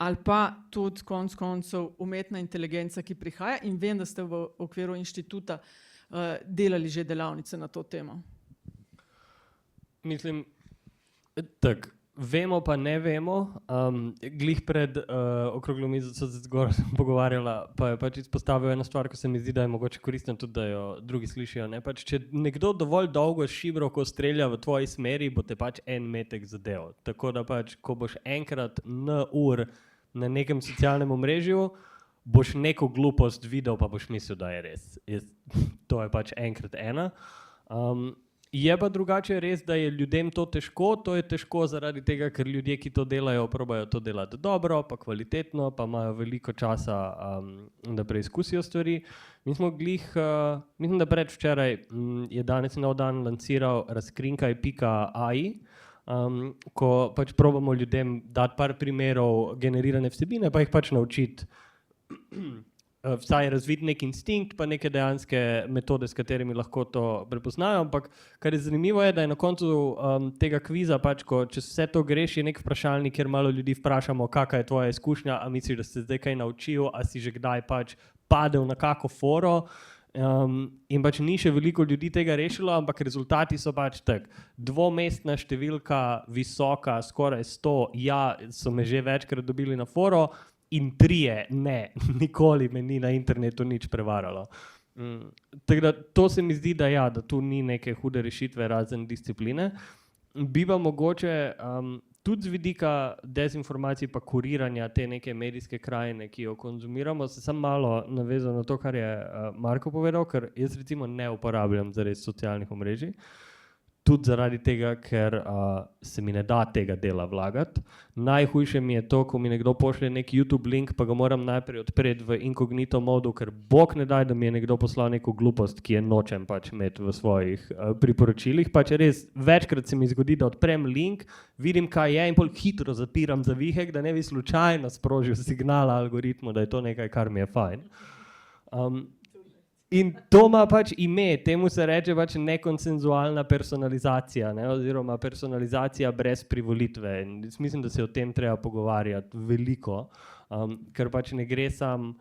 Speaker 2: ali pa tudi konec koncev umetna inteligenca, ki prihaja, in vem, da ste v okviru inštituta delali že delavnice na to temo.
Speaker 5: Mislim, tako, vemo pa ne vemo. Glih pred okroglo mizo so se zgoraj pogovarjala, pa je pač izpostavil eno stvar, ko se mi zdi, da je mogoče koristno tudi, da jo drugi slišijo. Ne? Pač, če nekdo dovolj dolgo šibro, ko strelja v tvoji smeri, bo te pač en metek zadev. Tako da pač, ko boš enkrat na ur na nekem socialnem omrežju, boš neko glupost videl, pa boš mislil, da je res. To je pač enkrat ena. Je pa drugače res, da je ljudem to težko. To je težko zaradi tega, ker ljudje, ki to delajo, probajo to delati dobro, pa kvalitetno, pa imajo veliko časa, da preizkusijo stvari. Mi smo glih, mislim, da predvčeraj je Danes nov dan lanciral razkrinkaj.ai, ko pač probamo ljudem dati par primerov generirane vsebine, pa jih pač naučiti vsaj razviti nek instinkt, pa neke dejanske metode, s katerimi lahko to prepoznajo. Ampak kar je zanimivo je, da je na koncu tega kviza, pač, ko čez vse to greš, je nek vprašalnik, kjer malo ljudi vprašamo, kakva je tvoja izkušnja, a misliš, da si zdaj kaj naučil, a si že kdaj pač padel na kako foro. In pač ni še veliko ljudi tega rešilo, ampak rezultati so pač tak. Dvomestna številka, visoka, skoraj 100, ja, so me že večkrat dobili na foro, in 3 ne, nikoli me ni na internetu nič prevaralo. Tako da to se mi zdi, da ja, da tu ni neke hude rešitve razen discipline. Bi pa mogoče tudi z vidika dezinformacij pa kuriranja te neke medijske krajine, ki jo konzumiramo, se sam malo navezal na to, kar je Marko povedal, ker jaz recimo ne uporabljam zares socialnih omrežij. Tudi zaradi tega, ker se mi ne da tega dela vlagati. Najhujše mi je to, ko mi nekdo pošlje nek YouTube link, pa ga moram najprej odpreti v inkognito modu, ker bog ne daj, da mi je nekdo poslal neko glupost, ki je nočem pač imeti v svojih priporočilih. Pač res, večkrat se mi zgodi, da odprem link, vidim, kaj je, in pol hitro zapiram zavihek, da ne bi slučajno sprožil signala algoritmu, da je to nekaj, kar mi je fajn. In to ima pač ime, temu se reče pač nekonsenzualna personalizacija, ne? Oziroma personalizacija brez privolitve. In mislim, da se o tem treba pogovarjati veliko, ker pač ne gre sam,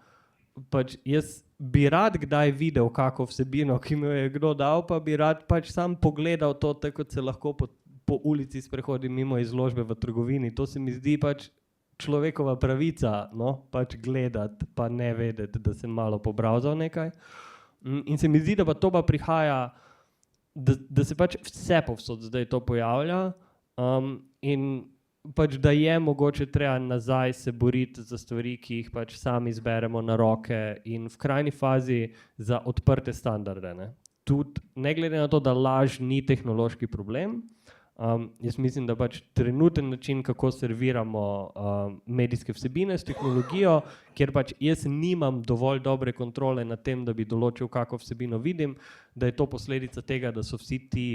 Speaker 5: pač jaz bi rad kdaj videl kako vsebino, ki mi jo je kdo dal, pa bi rad pač sam pogledal to, tako kot se lahko po ulici sprehodim mimo izložbe v trgovini. To se mi zdi pač človekova pravica, no? Pač gledati, pa ne vedeti, da sem malo pobral nekaj. In se mi zdi, da pa to pa prihaja, da se pač vse povsod zdaj to pojavlja, in pač da je mogoče treba nazaj se boriti za stvari, ki jih pač sami izberemo na roke, in v krajni fazi za odprte standarde. Ne? Tudi ne glede na to, da laž ni tehnološki problem, jaz mislim, da pač trenuten način, kako serviramo medijske vsebine s tehnologijo, kjer pač jaz nimam dovolj dobre kontrole nad tem, da bi določil, kako vsebino vidim, da je to posledica tega, da so vsi ti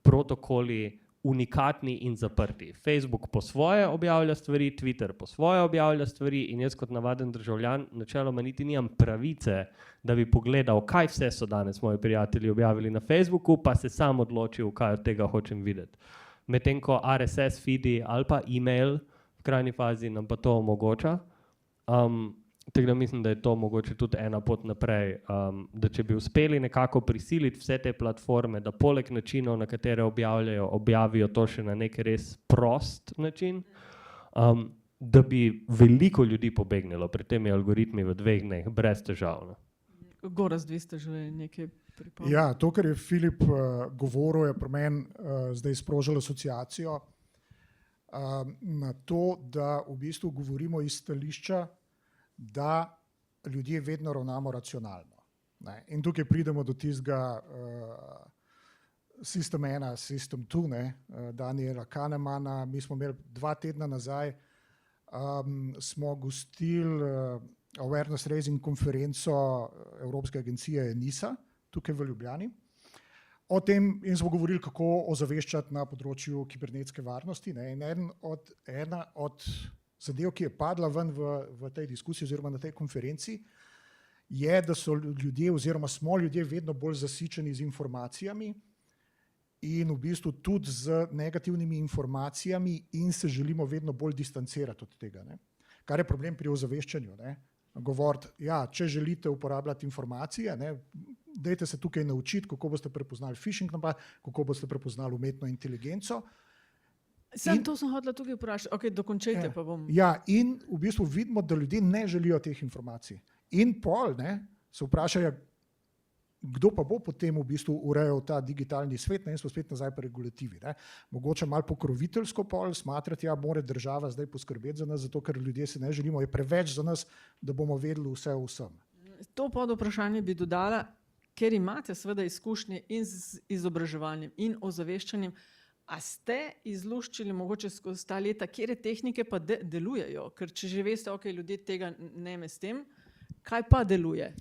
Speaker 5: protokoli unikatni in zaprti. Facebook po svoje objavlja stvari, Twitter po svoje objavlja stvari, in jaz kot navaden državljan načeloma niti nimam pravice, da bi pogledal, kaj vse so danes moji prijatelji objavili na Facebooku, pa se sam odločil, kaj od tega hočem videti. Medtem ko RSS feedi ali pa e-mail v krajni fazi nam pa to omogoča. Tako da mislim, da je to mogoče tudi ena pot naprej, da če bi uspeli nekako prisiliti vse te platforme, da poleg načinov, na katere objavljajo, objavijo to še na nek res prost način, da bi veliko ljudi pobegnilo pred temi algoritmi v 2 dneh, brez težav.
Speaker 2: Gorazd, vi ste že nekaj pripomnili.
Speaker 6: Ja, to, kar je Filip govoril, je pri meni zdaj sprožilo asociacijo na to, da v bistvu govorimo iz stališča, da ljudje vedno ravnamo racionalno. Ne? In tukaj pridemo do tistega System 1, System 2, Daniela Kahnemana. Mi smo imeli 2 tedna nazaj smo gostili Awareness Raising konferenco Evropske agencije ENISA tukaj v Ljubljani. O tem in smo govorili, kako ozaveščati na področju kibernetske varnosti. Ne. In ena od zadev, ki je padla ven v tej diskusiji oziroma na tej konferenci, je, da so ljudje oziroma smo ljudje vedno bolj zasičeni z informacijami in v bistvu tudi z negativnimi informacijami in se želimo vedno bolj distancirati od tega. Ne. Kar je problem pri ozaveščanju. Ne. Govoriti, ja, če želite uporabljati informacije, ne, dajte se tukaj naučiti, kako boste prepoznali phishing napad, kako boste prepoznali umetno inteligenco.
Speaker 2: To sem hotela tukaj vprašati. Ok, dokončajte pa bom.
Speaker 6: Ja, in v bistvu vidimo, da ljudje ne želijo teh informacij. In pol se vprašajo, kdo pa bo potem v bistvu urejal ta digitalni svet, ne, in smo spet nazaj pri regulativi. Ne. Mogoče malo pokroviteljsko pol smatrati, ja, mora država zdaj poskrbeti za nas, zato ker ljudje se ne želimo, je preveč za nas, da bomo vedeli vse o vsem.
Speaker 2: To pod vprašanje bi dodala, ker imate seveda izkušnje in z izobraževanjem in ozaveščanjem, a ste izluščili mogoče skozi ta leta, kjer tehnike pa delujejo? Ker če že veste, ok, ljudje tega ne me s tem, kaj pa deluje?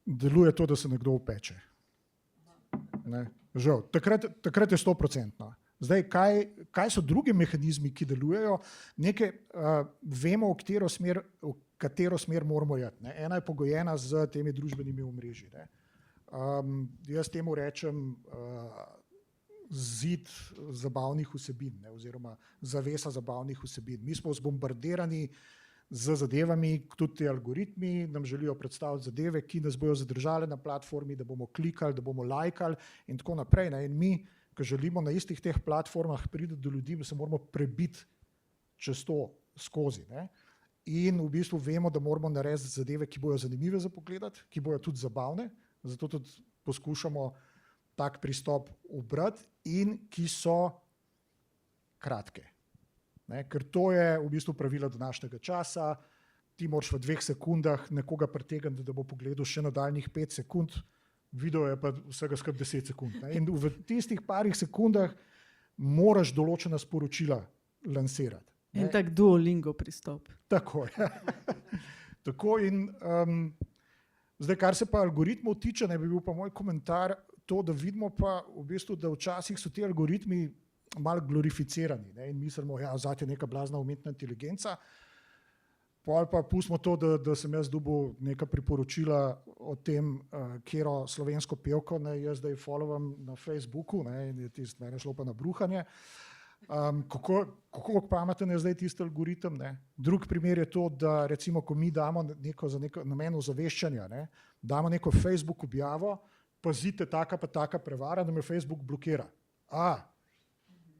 Speaker 6: Deluje to, da se nekdo upeče. Ne, žal. Takrat je 100%. Zdaj, kaj so drugi mehanizmi, ki delujejo? Vemo, v katero smer moramo iti. Ne. Ena je pogojena z temi družbenimi omrežji. Jaz temu rečem zid zabavnih vsebin, ne, oziroma zavesa zabavnih vsebin. Mi smo zbombardirani z zadevami, tudi ti algoritmi nam želijo predstaviti zadeve, ki nas bojo zadržale na platformi, da bomo klikali, da bomo lajkali in tako naprej. Ne. In mi, ki želimo na istih teh platformah priti do ljudi, se moramo prebiti čez to skozi. Ne. In v bistvu vemo, da moramo narediti zadeve, ki bojo zanimive za pogledati, ki bojo tudi zabavne, zato tudi poskušamo tak pristop ubrati in ki so kratke. Ne, ker to je v bistvu pravilo današnjega časa. Ti moraš v 2 sekundah nekoga pritegniti, da bo pogledal še nadaljnjih 5 sekund, video je pa vsega skupaj 10 sekund. Ne. In v tistih parih sekundah moraš določena sporočila lansirati. Ne.
Speaker 2: In tak Duolingo pristop.
Speaker 6: Tako je. Tako in zdaj, kar se pa algoritmov tiče, ne bi bil pa moj komentar to, da vidimo pa v bistvu, da včasih so ti algoritmi malo glorificirani, ne, in mislimo, ja, zate je neka blazna umetna inteligenca, pol pa pustimo to, da sem jaz dobil neka priporočila o tem, kjero slovensko pevko ne, jaz zdaj followam na Facebooku, ne, in je tist, mene šlo pa na bruhanje. Kako pameten je zdaj tisti algoritem? Ne? Drug primer je to, da recimo, ko mi damo za neko namen ozaveščanja, ne, damo neko Facebook objavo, pazite, taka pa taka prevara, da me Facebook blokira.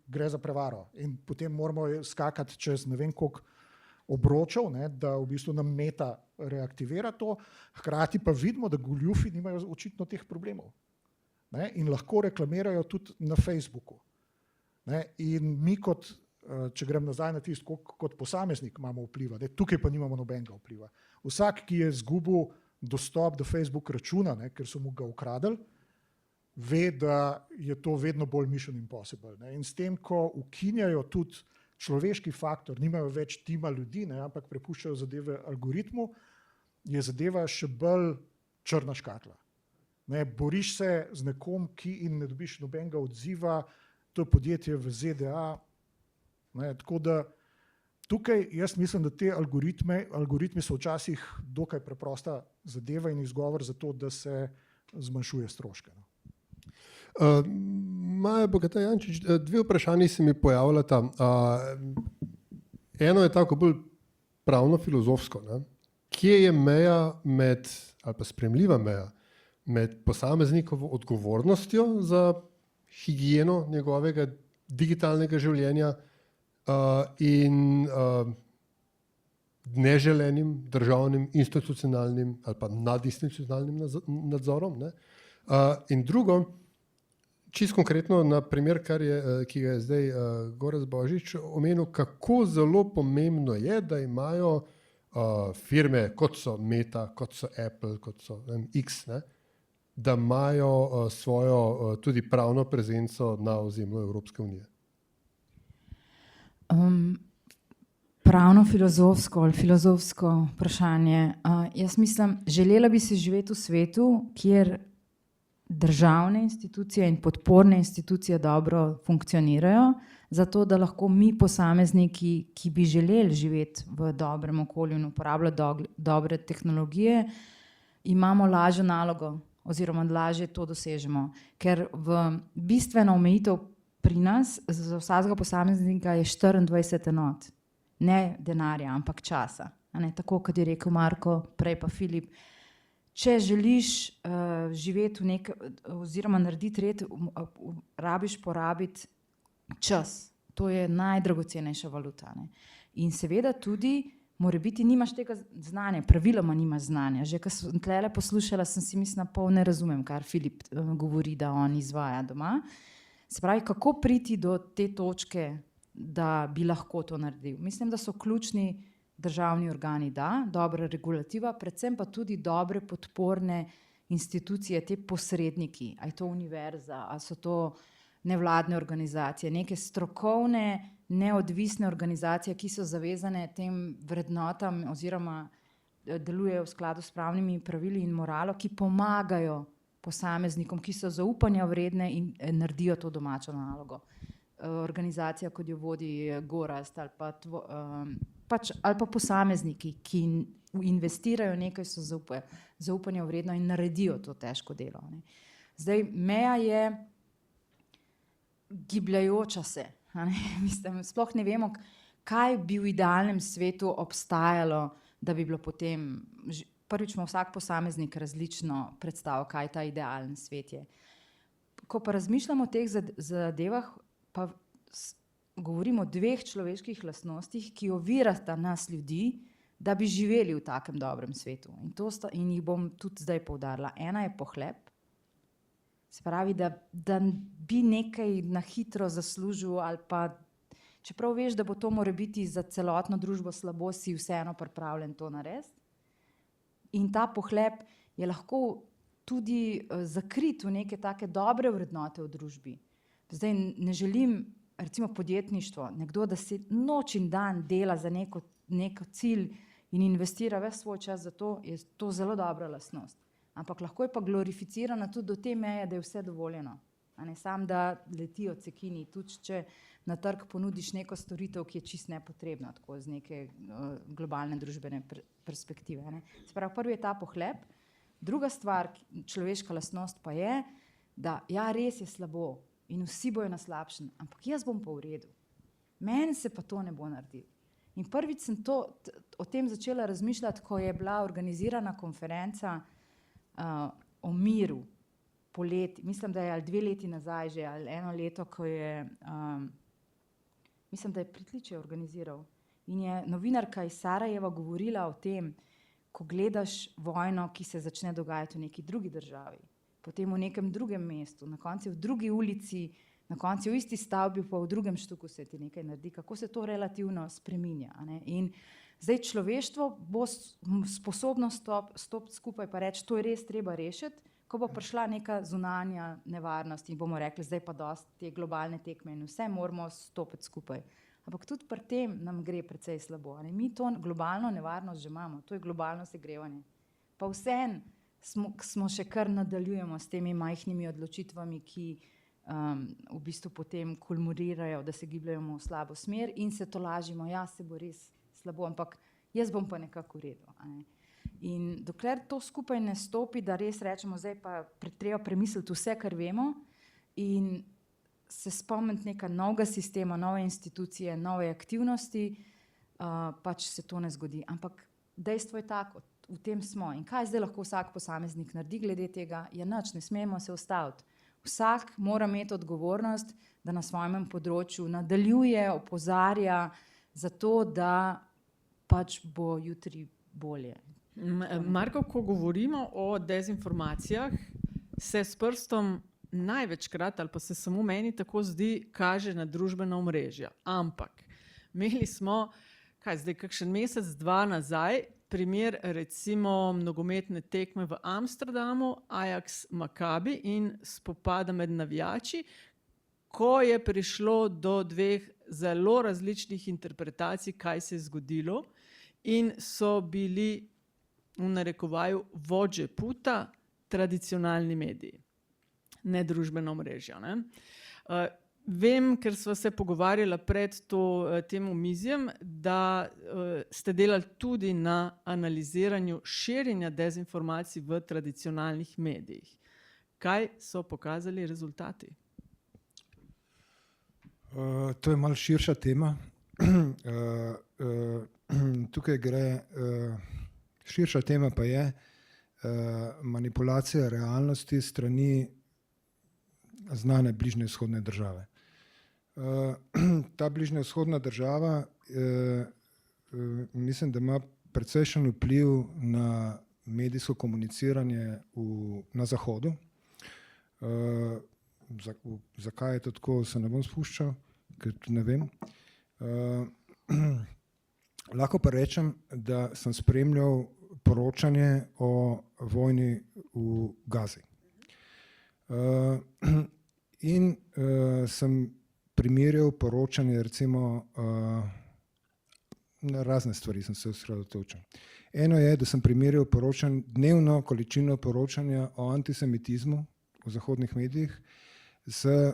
Speaker 6: Gre za prevaro in potem moramo skakati čez ne vem koliko obročev, ne, da v bistvu nam Meta reaktivira to, hkrati pa vidimo, da goljufi nimajo očitno teh problemov, ne, in lahko reklamirajo tudi na Facebooku. Ne, in mi kot, če grem nazaj na tisto, kot posameznik imamo vpliva, ne, tukaj pa nimamo nobenega vpliva. Vsak, ki je izgubil dostop do Facebook računa, ne, ker so mu ga ukradli, ve, da je to vedno bolj mission impossible. Ne? In s tem, ko ukinjajo tudi človeški faktor, nimajo več tima ljudi, ne, ampak prepuščajo zadeve algoritmu, je zadeva še bolj črna škatla. Ne, boriš se z nekom, ki in ne dobiš nobenega odziva, to je podjetje v ZDA. Ne, tako da tukaj jaz mislim, da te algoritmi so včasih dokaj preprosta zadeva in izgovor za to, da se zmanjšuje stroške. No.
Speaker 3: Maja Bogataj Jančič, 2 vprašanji se mi pojavljata. Eno je tako bolj pravno-filozofsko. Ne? Kje je meja med, ali pa sprejemljiva meja, med posameznikovo odgovornostjo za higieno njegovega digitalnega življenja in neželenim državnim, institucionalnim ali pa nadinstitucionalnim nadzorom. Ne? In drugo, čisto konkretno na primer, ki ga je zdaj Gorazd Božič omenil, kako zelo pomembno je, da imajo firme, kot so Meta, kot so Apple, kot so X, ne, da imajo svojo tudi pravno prezenco na ozemlju Evropske unije.
Speaker 7: pravno filozofsko ali filozofsko vprašanje. Jaz mislim, želela bi si živeti v svetu, kjer državne institucije in podporne institucije dobro funkcionirajo, zato da lahko mi posamezniki, ki bi želeli živeti v dobrem okolju in uporabljati dobre tehnologije, imamo lažjo nalogo oziroma lažje to dosežemo. Ker v bistvena omejitev pri nas za vsakega posameznika je 24 enot. Ne denarja, ampak časa. Tako, kot je rekel Marko, prej pa Filip. Če želiš živeti v oziroma narediti red, rabiš porabiti čas. To je najdragocenejša valuta. In seveda tudi, morebiti nimaš tega znanja, praviloma nimaš znanja. Že ko sem tlele poslušala, sem si mislila, pol ne razumem, kar Filip govori, da on izvaja doma. Se pravi, kako priti do te točke, da bi lahko to naredil. Mislim, da so ključni državni organi, dobra regulativa, predvsem pa tudi dobre podporne institucije, te posredniki, a je to univerza, a so to nevladne organizacije, neke strokovne, neodvisne organizacije, ki so zavezane tem vrednotam oziroma delujejo v skladu s pravnimi pravili in moralo, ki pomagajo posameznikom, ki so zaupanja vredne in naredijo to domačo nalogo. Organizacija, kot jo vodi Gorazd ali pa posamezniki, ki investirajo nekaj, so zaupanja vredno in naredijo to težko delo. Zdaj, meja je gibljajoča se. Mislim, sploh ne vemo, kaj bi v idealnem svetu obstajalo, da bi bilo potem, prvič ima vsak posameznik različno predstavo, kaj ta idealen svet je. Ko pa razmišljamo o teh zadevah, pa govorimo o dveh človeških lastnostih, ki ovirata nas ljudi, da bi živeli v takem dobrem svetu. In jih bom tudi zdaj poudarila. Ena je pohlep, se pravi, da bi nekaj na hitro zaslužil ali pa, čeprav veš, da bo to mora biti za celotno družbo slabo, si vseeno pripravljen to narediti. In ta pohlep je lahko tudi zakrit v neke take dobre vrednote v družbi. Zdaj ne želim, recimo podjetništvo, nekdo, da se noč in dan dela za neko cilj in investira ves svoj čas za to, je to zelo dobra lastnost. Ampak lahko je pa glorificirana tudi do te meje, da je vse dovoljeno. A ne sam, da letijo cekini, tudi če na trg ponudiš neko storitev, ki je čist nepotrebna, tako z neke globalne družbene perspektive. Ne. Se pravi, prvi je ta pohlep, druga stvar, človeška lastnost pa je, da ja, res je slabo in vsi bojo na slabšem, ampak jaz bom pa v redu. Meni se pa to ne bo naredilo. In prvič sem o tem začela razmišljati, ko je bila organizirana konferenca o miru poleti, mislim, da je ali 2 leti nazaj že, ali 1 leto, ko je, mislim, da je Pritličje organiziral. In je novinarka iz Sarajeva govorila o tem, ko gledaš vojno, ki se začne dogajati v neki drugi državi, potem v nekem drugem mestu, na koncu v drugi ulici, na koncu v isti stavbi, pa v drugem štuku se ti nekaj naredi, kako se to relativno spreminja. Ne? In zdaj človeštvo bo sposobno stopiti skupaj pa reči, to je res treba rešiti, ko bo prišla neka zunanja nevarnost in bomo rekli, zdaj pa dosti te globalne tekme in vse moramo stopiti skupaj. Ampak tudi pri tem nam gre precej slabo. Ne? Mi to globalno nevarnost že imamo, to je globalno segrevanje. Pa vseeno smo še kar nadaljujemo s temi majhnimi odločitvami, ki v bistvu potem kulmurirajo, da se gibljamo v slabo smer in se tolažimo, ja, se bo res slabo, ampak jaz bom pa nekako v redu. Ne? In dokler to skupaj ne stopi, da res rečemo, zdaj pa treba premisliti vse, kar vemo in se spomniti nekaj novega sistema, nove institucije, nove aktivnosti, pač se to ne zgodi. Ampak dejstvo je tako, v tem smo. In kaj zdaj lahko vsak posameznik naredi glede tega? Ja, nič, ne smemo se ustaviti. Vsak mora imeti odgovornost, da na svojem področju nadaljuje, opozarja za to, da pač bo jutri bolje.
Speaker 2: Marko, ko govorimo o dezinformacijah, se s prstom največkrat, ali pa se samo meni tako zdi, kaže na družbena omrežja. Ampak imeli smo, kakšen mesec, 2 nazaj, primer recimo nogometne tekme v Amsterdamu, Ajax Maccabi in spopada med navijači, ko je prišlo do 2 zelo različnih interpretacij, kaj se je zgodilo, in so bili v narekovaju vođe puta tradicionalni mediji, ne družbena omrežja. Ne? Vem, ker sva se pogovarjala pred tem omizjem, da ste delali tudi na analiziranju širjenja dezinformacij v tradicionalnih medijih. Kaj so pokazali rezultati?
Speaker 4: To je malo širša tema. Tukaj gre, širša tema pa je manipulacija realnosti strani znane bližnjevzhodne države. Ta bližnjevzhodna država mislim, da ima precejšen vpliv na medijsko komuniciranje na Zahodu. Zakaj je to tako, se ne bom spuščal, ker ne vem. Lahko pa rečem, da sem spremljal poročanje o vojni v Gazi. In sem primerjal poročanje, recimo, na razne stvari sem se osredotočil. Eno je, da sem primerjal dnevno količino poročanja o antisemitizmu v zahodnih medijih z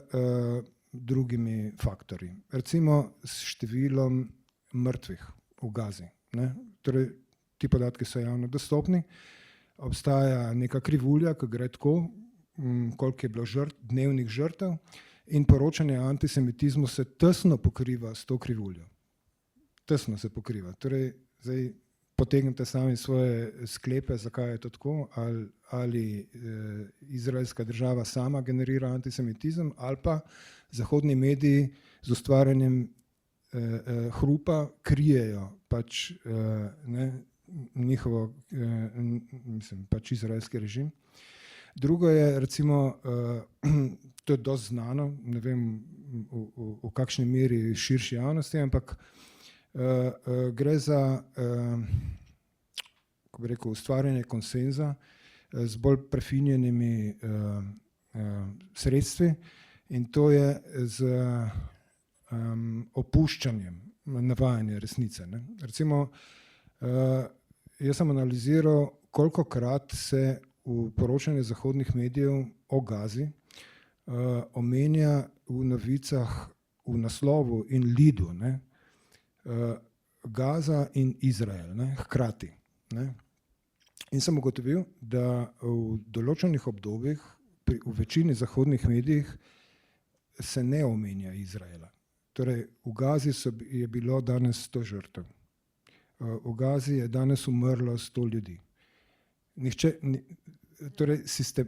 Speaker 4: drugimi faktorji. Recimo s številom mrtvih v Gazi. Ne? Torej, ti podatki so javno dostopni. Obstaja neka krivulja, ki gre tako, koliko je bilo dnevnih žrtev, in poročanje o antisemitizmu se tesno pokriva s to krivuljo. Tesno se pokriva. Torej, zdaj potegnite sami svoje sklepe, zakaj je to tako, ali izraelska država sama generira antisemitizem, ali pa zahodni mediji z ustvarjanjem hrupa krijejo pač njihovo, mislim, pač izraelski režim. Drugo je, recimo, to je dosti znano, ne vem v kakšni meri širši javnosti, ampak gre za, kako bi rekel, ustvarjanje konsenza z bolj prefinjenimi sredstvi, in to je z opuščanjem navajanja resnice. Ne? Recimo, jaz sem analiziral, kolikokrat se v poročanju zahodnih medijev o Gazi omenja v novicah v naslovu in lidu, ne? Gaza in Izrael, ne? Hkrati. Ne? In sem ugotovil, da v določenih obdobjih v večini zahodnih medijih se ne omenja Izraela. Torej, v Gazi je bilo danes 100 žrtev. V Gazi je danes umrlo 100 ljudi. Torej,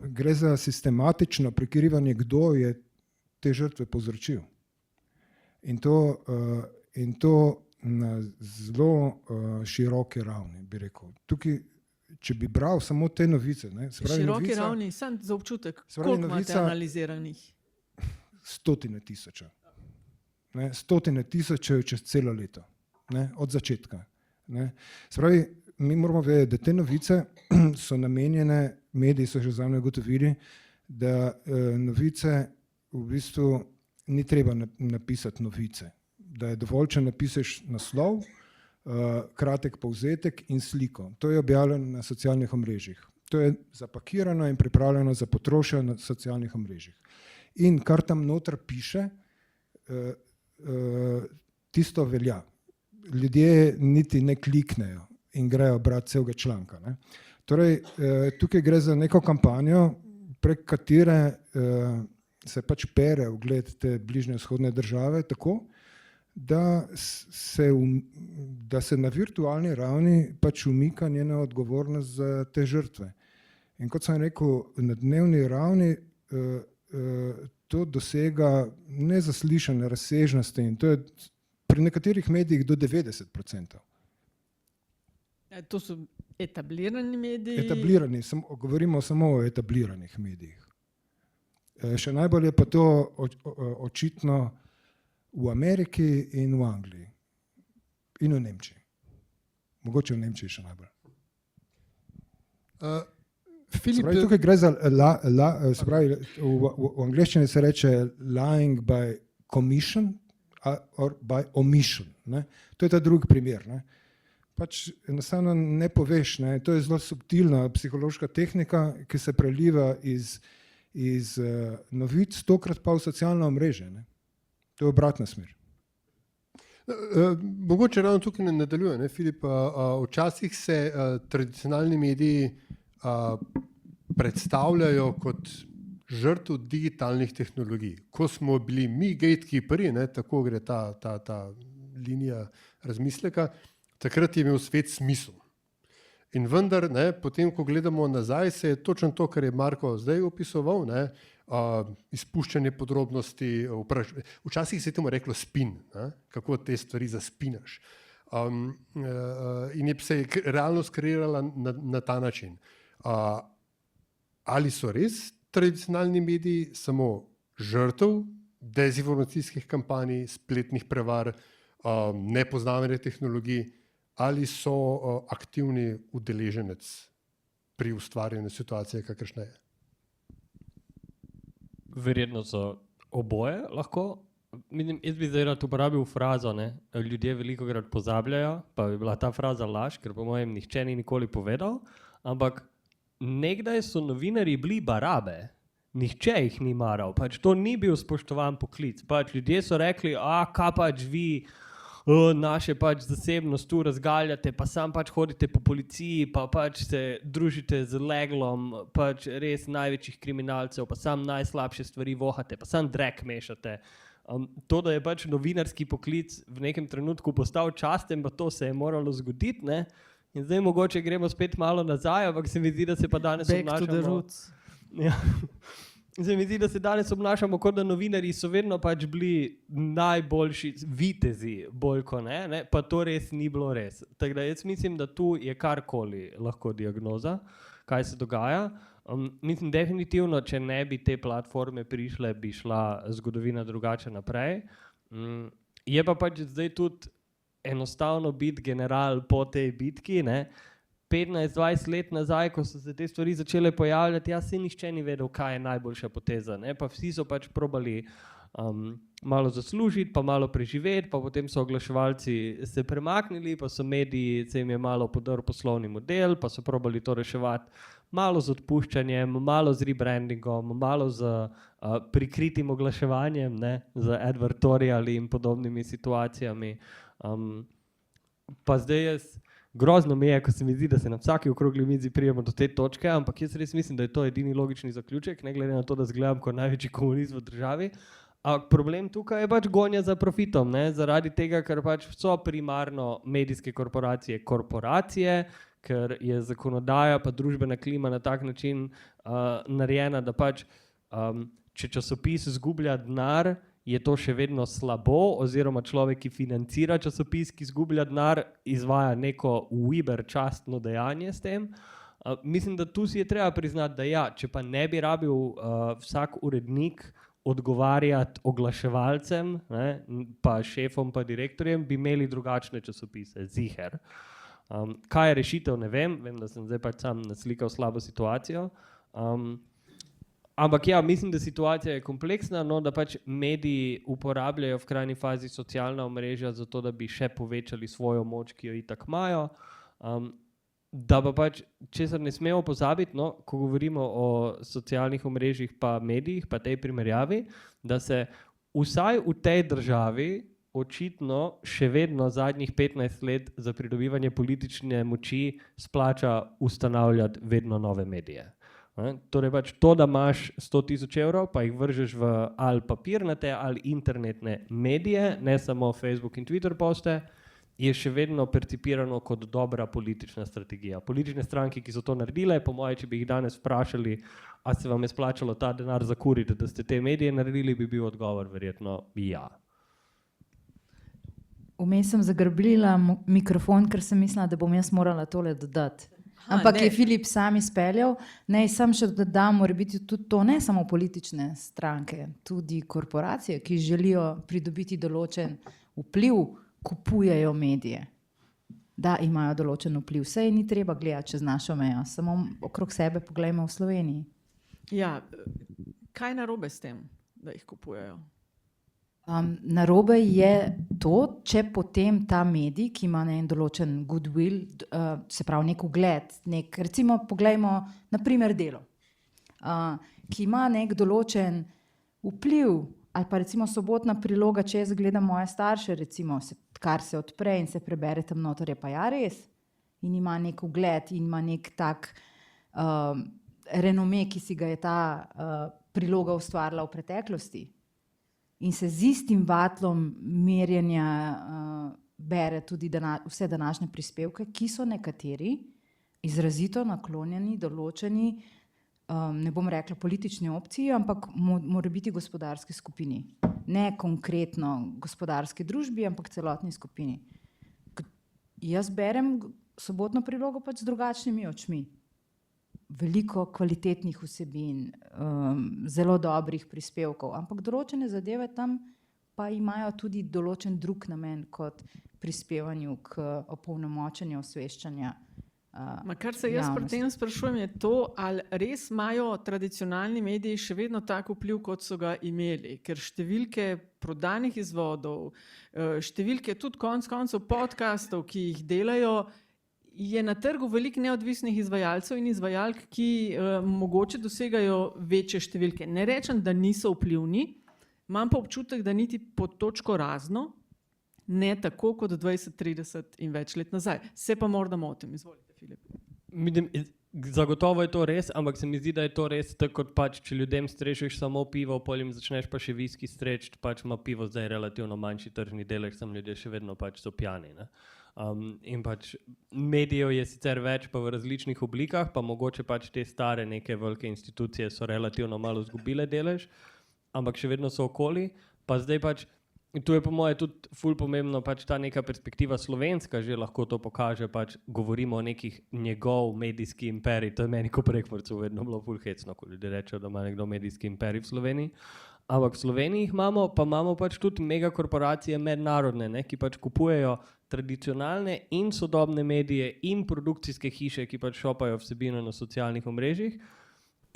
Speaker 4: gre za sistematično prikrivanje, kdo je te žrtve povzročil. In to na zelo široki ravni, bi rekel. Tukaj, če bi bral samo te novice. Ne,
Speaker 2: široki ravni, samo za občutek, koliko imate analiziranih?
Speaker 4: Stotine tisoča. Ne, stotine tisočev čez celo leto, ne, od začetka. Ne. Spravi, mi moramo vedeti, da te novice so namenjene, mediji so že zdavnaj ugotovili, da novice v bistvu ni treba napisati novice, da je dovolj, če napišeš naslov, kratek povzetek in sliko. To je objavljeno na socialnih omrežjih. To je zapakirano in pripravljeno za potrošnjo na socialnih omrežjih. In kar tam noter piše, tisto velja. Ljudje niti ne kliknejo in grejo brati celega članka. Ne. Torej, tukaj gre za neko kampanjo, prek katere se pač pere ugled te bližnjevzhodne države tako, da se na virtualni ravni pač umika njena odgovornost za te žrtve. In kot sem rekel, na dnevni ravni to dosega nezaslišane razsežnosti, in to je pri nekaterih medijih do 90%.
Speaker 2: To so etablirani mediji?
Speaker 4: Etablirani, govorimo samo o etabliranih medijih. Še najbolj je pa to očitno v Ameriki in v Angliji in v Nemčiji. Mogoče v Nemčiji še najbolj. Tukaj gre za, v angleščini se reče lying by commission or by omission. Ne? To je ta drugi primer. Ne? Pač enostavno ne poveš. Ne? To je zelo subtilna psihološka tehnika, ki se preliva iz novic, tokrat pa v socialno omrežje. Ne? To je obratna smer.
Speaker 3: Mogoče ravno tukaj ne nadaljuje, ne, Filip. Včasih se tradicionalni mediji predstavljajo kot žrtev digitalnih tehnologij. Ko smo bili mi gatekeeperji, ne, tako gre ta linija razmisleka, takrat je imel svet smisel. In vendar, ne, potem, ko gledamo nazaj, se je točno to, kar je Marko zdaj opisoval, ne, izpuščanje podrobnosti, včasih se je temu reklo spin, ne, kako te stvari zaspinaš. In je se realnost kreirala na ta način. Ali so res tradicionalni mediji samo žrtev dezinformacijskih kampanj, spletnih prevar, nepoznavanja tehnologij, ali so aktivni udeleženec pri ustvarjanju situacije, kakršna je?
Speaker 5: Verjetno so oboje lahko. Jaz bi zdaj rad uporabil frazo, ne? Ljudje velikokrat pozabljajo, pa bi bila ta fraza laž, ker po mojem nihče ni nikoli povedal, ampak nekdaj so novinarji bili barabe, nihče jih ni maral, pač to ni bil spoštovan poklic, pač ljudje so rekli, kaj pač vi naše pač zasebnost tu razgaljate, pa sam pač hodite po policiji, pa pač se družite z leglom pač res največjih kriminalcev, pa sam najslabše stvari vohate, pa sam drek mešate. To, da je pač novinarski poklic v nekem trenutku postal časten, pa to se je moralo zgoditi, ne? In zdaj mogoče gremo spet malo nazaj, ampak se mi zdi, da se pa danes
Speaker 2: Back to the roots.
Speaker 5: Ja. Se mi zdi, da se danes obnašamo, kot da novinarji so vedno pač bili najboljši vitezi, bolj ko ne, pa to res ni bilo res. Tako da jaz mislim, da tu je karkoli lahko diagnoza, kaj se dogaja. Mislim, definitivno, če ne bi te platforme prišle, bi šla zgodovina drugače naprej. Je pa pač zdaj tudi enostavno biti general po tej bitki, ne. 15-20 let nazaj, ko so se te stvari začele pojavljati, se nihče ni vedel, kaj je najboljša poteza, ne? Pa vsi so pač probali malo zaslužiti, pa malo preživeti, pa potem so oglaševalci se premaknili, pa so mediji, se jim je malo podrl poslovni model, pa so probali to reševati malo z odpuščanjem, malo z rebrandingom, malo z prikritim oglaševanjem, ne? Z advertoriali in podobnimi situacijami. Pa zdaj grozno mi je, ko se mi zdi, da se na vsaki okrogli mizi prijemo do te točke, ampak jaz res mislim, da je to edini logični zaključek, ne glede na to, da zgledam kot največji komunist v državi. Problem tukaj je pač gonja za profitom, ne? Zaradi tega, ker pač so primarno medijske korporacije, ker je zakonodaja pa družbena klima na tak način narejena, da pač če časopis izgublja denar, je to še vedno slabo, oziroma človek, ki financira časopis, ki izgublja denar, izvaja neko uiber častno dejanje s tem. Mislim, da tu si je treba priznati, da ja, če pa ne bi rabil vsak urednik odgovarjati oglaševalcem, ne, pa šefom, pa direktorjem, bi imeli drugačne časopise, ziher. Kaj je rešitev, ne vem, da sem zdaj pač sam naslikal slabo situacijo. Ampak ja, mislim, da situacija je kompleksna, no, da pač mediji uporabljajo v krajni fazi socialna omrežja zato, da bi še povečali svojo moč, ki jo itak imajo. Da pa pač, česar ne smemo pozabiti, no, ko govorimo o socialnih omrežjih pa medijih, pa tej primerjavi, da se vsaj v tej državi očitno še vedno zadnjih 15 let za pridobivanje politične moči splača ustanavljati vedno nove medije. Torej pač to, da imaš 100.000 evrov, pa jih vržeš v ali papirnate ali internetne medije, ne samo Facebook in Twitter poste, je še vedno percipirano kot dobra politična strategija. Politične stranke, ki so to naredile, po moje, če bi jih danes vprašali, a se vam je splačalo ta denar zakuriti, da ste te medije naredili, bi bil odgovor verjetno ja.
Speaker 7: Vmes sem zagrblila mikrofon, ker sem mislila, da bom jaz morala tole dodati. Ampak je Filip sam izpeljal. Naj sam še dodam, mora biti tudi to ne samo politične stranke, tudi korporacije, ki želijo pridobiti določen vpliv, kupujejo medije. Da imajo določen vpliv. Saj ni treba gledati čez našo mejo, samo okrog sebe poglejmo v Sloveniji.
Speaker 2: Ja, kaj narobe s tem, da jih kupujejo?
Speaker 7: Narobe je to, če potem ta medij, ki ima en določen goodwill, se pravi nek ugled, recimo poglejmo na primer Delo, ki ima nek določen vpliv, ali pa recimo Sobotna priloga, če jaz gledam moje starše, recimo, kar se odpre in se prebere tam noter, je pa ja res in ima nek ugled in ima nek tak renome, ki si ga je ta priloga ustvarila v preteklosti. In se z istim vatlom merjenja bere tudi vse današnje prispevke, ki so nekateri izrazito naklonjeni določeni, ne bom rekla politični opciji, ampak mora biti gospodarski skupini. Ne konkretno gospodarski družbi, ampak celotni skupini. Jaz berem Sobotno prilogo pač z drugačnimi očmi. Veliko kvalitetnih vsebin, zelo dobrih prispevkov, ampak določene zadeve tam pa imajo tudi določen drug namen kot prispevanju k opolnomočenju osveščanja.
Speaker 2: Kar se jaz pri tem sprašujem, je to, ali res imajo tradicionalni mediji še vedno tak vpliv, kot so ga imeli, ker številke prodanih izvodov, številke tudi konec koncev podcastov, ki jih delajo, je na trgu veliko neodvisnih izvajalcev in izvajalk, ki mogoče dosegajo večje številke. Ne rečem, da niso vplivni, imam pa občutek, da niti pod točko razno, ne tako kot 20, 30 in več let nazaj. Se pa morda motim, izvolite, Filip.
Speaker 5: Zagotovo je to res, ampak se mi zdi, da je to res tako, kot pač, če ljudem strešiš samo pivo, potem začneš pa še viski streči, pač ima pivo zdaj relativno manjši tržni delež, sem ljudje še vedno pač so pijani, ne. In pač medijev je sicer več pa v različnih oblikah, pa mogoče pač te stare neke velike institucije so relativno malo izgubile delež, ampak še vedno so okoli, pa zdaj pač, tu je po moje tudi ful pomembno pač ta neka perspektiva slovenska, že lahko to pokaže, pač govorimo o nekih njegov medijski imperij, to je meni ko Prekmurcu vedno bilo ful hecno, ko ljudje rečejo, da ima nekdo medijski imperij v Sloveniji, ampak v Sloveniji jih imamo, pa imamo pač tudi megakorporacije mednarodne, ne, ki pač kupujejo tradicionalne in sodobne medije in produkcijske hiše, ki pač šopajo vsebino na socialnih omrežjih.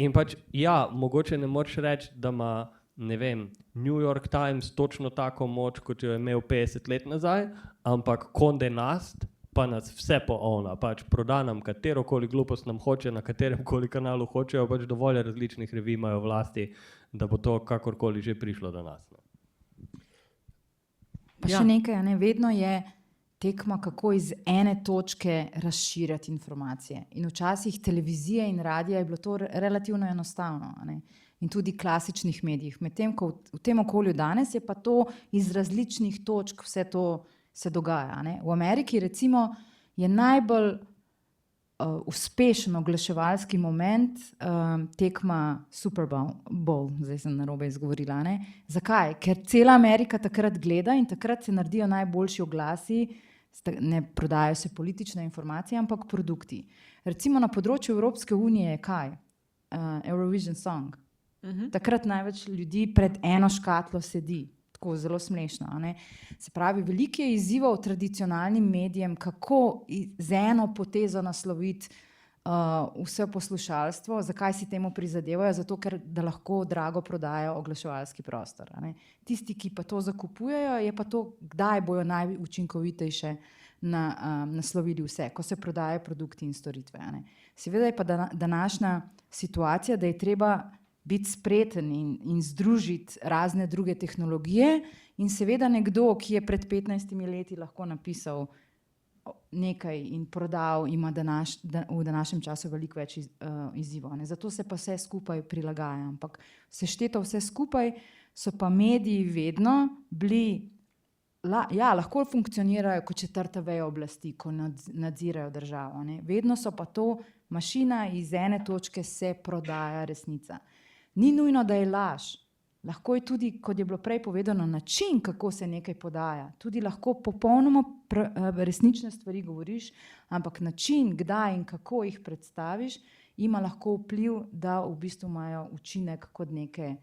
Speaker 5: In pač, ja, mogoče ne moreš reči, da ima, ne vem, New York Times točno tako moč, kot jo je imel 50 let nazaj, ampak Condé Nast pa nas vse poovna, pač proda nam katerokoli glupost nam hoče, na kateremkoli kanalu hočejo, pač dovolj različnih revij imajo vlasti, da bo to kakorkoli že prišlo do nas.
Speaker 7: Pa še nekaj, ne, vedno je tekma, kako iz ene točke razširjati informacije. In včasih televizije in radija je bilo to relativno enostavno, ne? In tudi klasičnih medijih. Medtem ko v tem okolju danes je pa to iz različnih točk vse to se dogaja, ne? V Ameriki recimo je najbolj uspešen oglaševalski moment tekma Super Bowl, zdaj sem narobe izgovorila, ne? Zakaj? Ker cela Amerika takrat gleda in takrat se naredijo najboljši oglasi, ne prodajajo se politične informacije, ampak produkti. Recimo na področju Evropske unije je kaj? Eurovision Song. Takrat največ ljudi pred eno škatlo sedi. Tako zelo smešno, ne? Se pravi, veliko je izzivov tradicionalnim medijem, kako z eno potezo nasloviti vse poslušalstvo. Zakaj si temu prizadevajo? Zato, ker da lahko drago prodajo oglaševalski prostor, ne? Tisti, ki pa to zakupujejo, je pa to, kdaj bojo najučinkovitejše naslovili vse, ko se prodajajo produkti in storitve, ne? Seveda je pa današnja situacija, da je treba biti spreten in združiti razne druge tehnologije in seveda nekdo, ki je pred 15 leti lahko napisal nekaj in prodal, ima v današnjem času veliko več izzivov, ne? Zato se pa vse skupaj prilagaja, ampak sešteto vse skupaj so pa mediji vedno bili, lahko funkcionirajo kot četrta veja oblasti, ko nadzirajo državo, ne? Vedno so pa to mašina, iz ene točke se prodaja resnica. Ni nujno, da je laž. Lahko je tudi, kot je bilo prej povedano, način, kako se nekaj podaja. Tudi lahko popolnoma resnične stvari govoriš, ampak način, kdaj in kako jih predstaviš, ima lahko vpliv, da v bistvu imajo učinek kot neke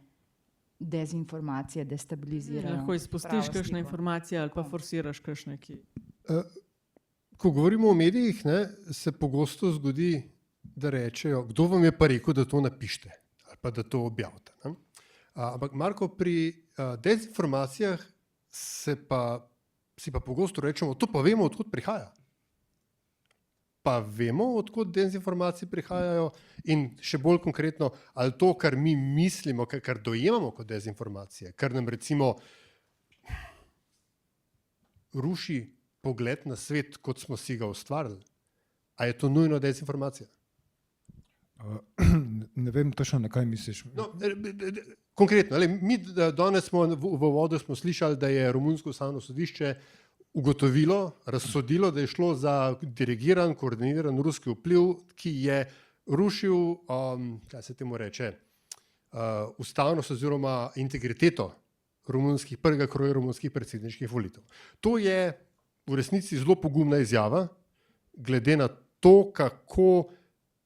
Speaker 7: dezinformacije, destabilizirajo.
Speaker 2: Lahko izpustiš kakšne informacije ali pa forsiraš kakšne, ki...
Speaker 3: Ko govorimo o medijih, ne, se pogosto zgodi, da rečejo, kdo vam je pa rekel, da to napište ali pa da to objavite. Ne? Ampak Marko, pri dezinformacijah si pa pogosto rečemo, to pa vemo, odkud prihaja. Pa vemo, odkud dezinformacije prihajajo in še bolj konkretno, ali to, kar mi mislimo, kar dojemamo kot dezinformacije, kar nam recimo ruši pogled na svet, kot smo si ga ustvarili. A je to nujno dezinformacija?
Speaker 4: Ne vem točno, na kaj misliš.
Speaker 3: No, konkretno, mi danes smo v uvodu slišali, da je Romunsko ustavno sodišče ugotovilo, razsodilo, da je šlo za dirigiran, koordiniran ruski vpliv, ki je rušil, kaj se temu reče, ustavnost oziroma integriteto prvega kroja romunskih predsedniških volitev. To je v resnici zelo pogumna izjava, glede na to, kako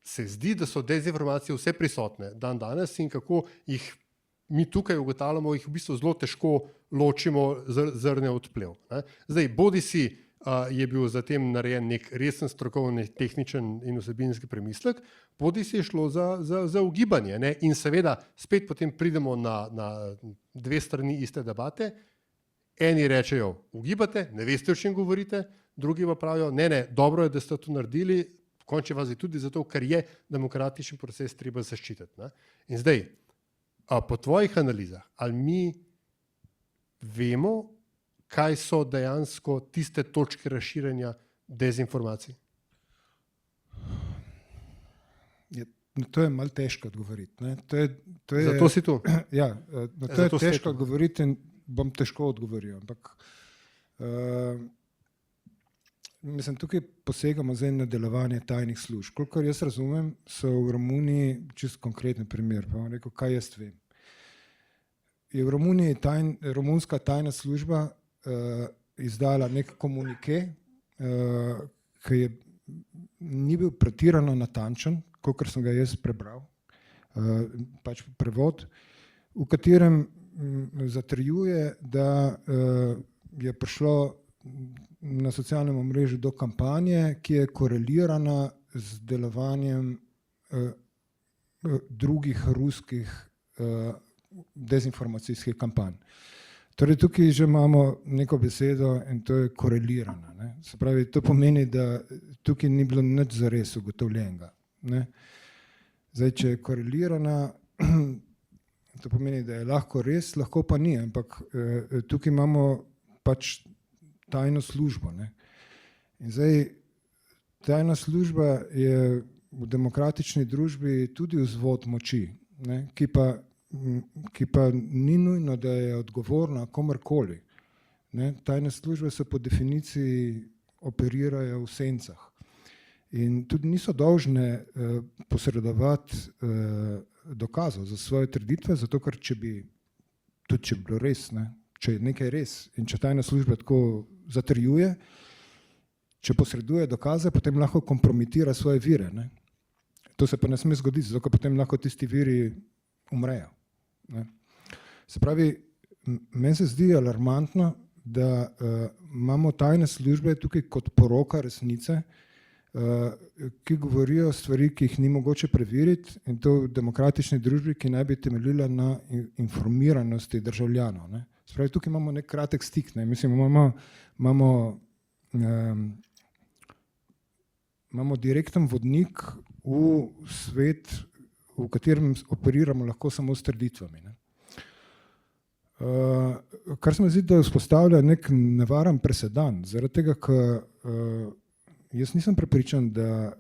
Speaker 3: se zdi, da so dezinformacije vse prisotne dan danes in kako jih mi tukaj ugotavljamo, jih v bistvu zelo težko ločimo zrne od plev. Zdaj, bodisi je bil za tem narejen nek resen strokovni, tehničen in vsebinski premislek, bodisi je šlo za ugibanje. In seveda spet potem pridemo na dve strani iste debate. Eni rečejo, ugibate, ne veste, o čem govorite, drugi pa pravijo, ne, dobro je, da ste to naredili, v končni fazi tudi zato, ker je demokratičen proces treba zaščititi. In zdaj, po tvojih analizah, ali mi vemo, kaj so dejansko tiste točke razširjanja dezinformacij?
Speaker 4: To je malo težko odgovoriti.
Speaker 3: Zato si tu.
Speaker 4: Ja, to je težko odgovoriti in bom težko odgovoril. Ampak mislim, tukaj posegamo zdaj na delovanje tajnih služb. Kolikor jaz razumem, so v Romuniji, čisto konkreten primer, pa bom rekel, kaj jaz vem. Je v Romuniji romunska tajna služba izdala nek komunike, ki ni bil pretirano natančen, kolikor sem ga jaz prebral, pač prevod, v katerem zatrjuje, da je prišlo na socialnem omrežju do kampanje, ki je korelirana z delovanjem drugih ruskih dezinformacijskih kampanj. Torej tukaj že imamo neko besedo in to je korelirana. Se pravi, to pomeni, da tukaj ni bilo nič zares ugotovljenega. Zdaj, če je korelirana, to pomeni, da je lahko res, lahko pa ni, ampak tukaj imamo pač tajno službo. In zdaj, tajna služba je v demokratični družbi tudi vzvod moči, ki pa ni nujno, da je odgovorna komorkoli. Tajne službe se po definiciji operirajo v sencah in tudi niso dolžne posredovati dokazov za svoje trditve, zato ker če bi bilo res, če je nekaj res in če tajna služba tako zatrjuje, če posreduje dokaze, potem lahko kompromitira svoje vire. To se pa ne sme zgoditi, zato ker potem lahko tisti viri umrejo. Se pravi, meni se zdi alarmantno, da imamo tajne službe tukaj kot poroka resnice, ki govorijo stvari, ki jih ni mogoče preveriti, in to v demokratični družbi, ki naj bi temeljila na informiranosti državljanov. Se pravi, tukaj imamo nek kratek stik. Mislim, imamo direkten vodnik v svet, v katerem operiramo lahko samo s trditvami. Kar se mi zdi, da vzpostavlja nek nevaren presedan, zaradi tega, ker jaz nisem prepričan, da,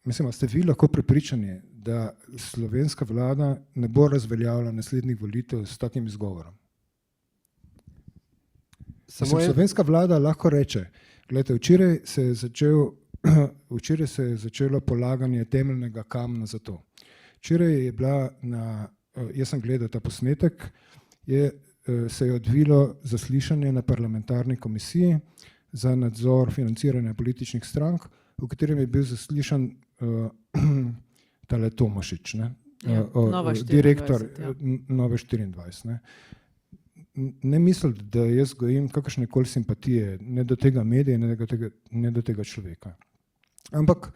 Speaker 4: mislim, ste vi lahko prepričani, da slovenska vlada ne bo razveljavila naslednjih volitev s takim izgovorom. Slovenska vlada lahko reče, gledajte, včeraj se je začelo polaganje temeljnega kamna za to. Včeraj je bila jaz sem gledal ta posnetek, se je odvilo zaslišanje na parlamentarni komisiji za nadzor financiranja političnih strank, v katerem je bil zaslišan tale Tomašič, direktor Nove 24. Ne misliti, da jaz gojim kakršnekoli simpatije, ne do tega medija, ne do tega človeka. Ampak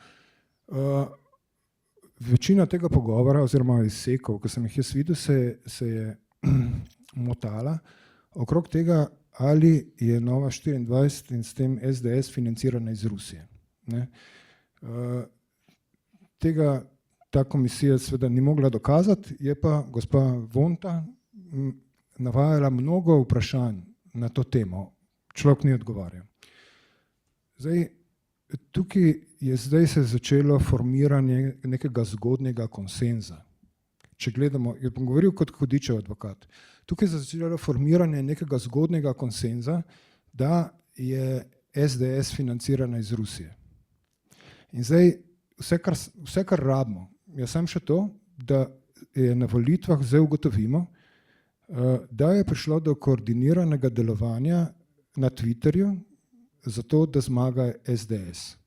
Speaker 4: večina tega pogovora oziroma izsekov, ki sem jih jaz videl, se je motala okrog tega, ali je Nova 24 in s tem SDS financirana iz Rusije. Ne? Tega ta komisija seveda ni mogla dokazati, je pa gospa Vonta navajala mnogo vprašanj na to temo. Človek ni odgovarjal. Tukaj je zdaj se začelo formiranje nekega zgodnjega konsenza. Če gledamo, jaz bom govoril kot Hudičev advokat, tukaj je začelo formiranje nekega zgodnjega konsenza, da je SDS financirana iz Rusije. In zdaj vse, kar rabimo, je samo še to, da je na volitvah zdaj ugotovimo, da je prišlo do koordiniranega delovanja na Twitterju, zato da zmaga SDS.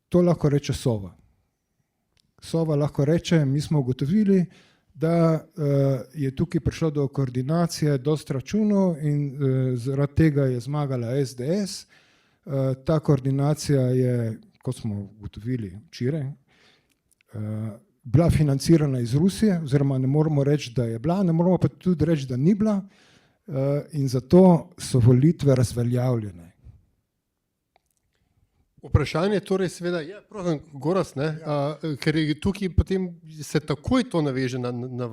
Speaker 4: To lahko reče Sova. Sova lahko reče, mi smo ugotovili, da je tukaj prišlo do koordinacije dosti računov in zaradi tega je zmagala SDS. Ta koordinacija je, kot smo ugotovili včeraj, bila financirana iz Rusije, oziroma ne moramo reči, da je bila, ne moramo pa tudi reči, da ni bila, in zato so volitve razveljavljene.
Speaker 3: Vprašanje torej seveda je, prosim, Gorazd, ker je tukaj potem se takoj to naveže na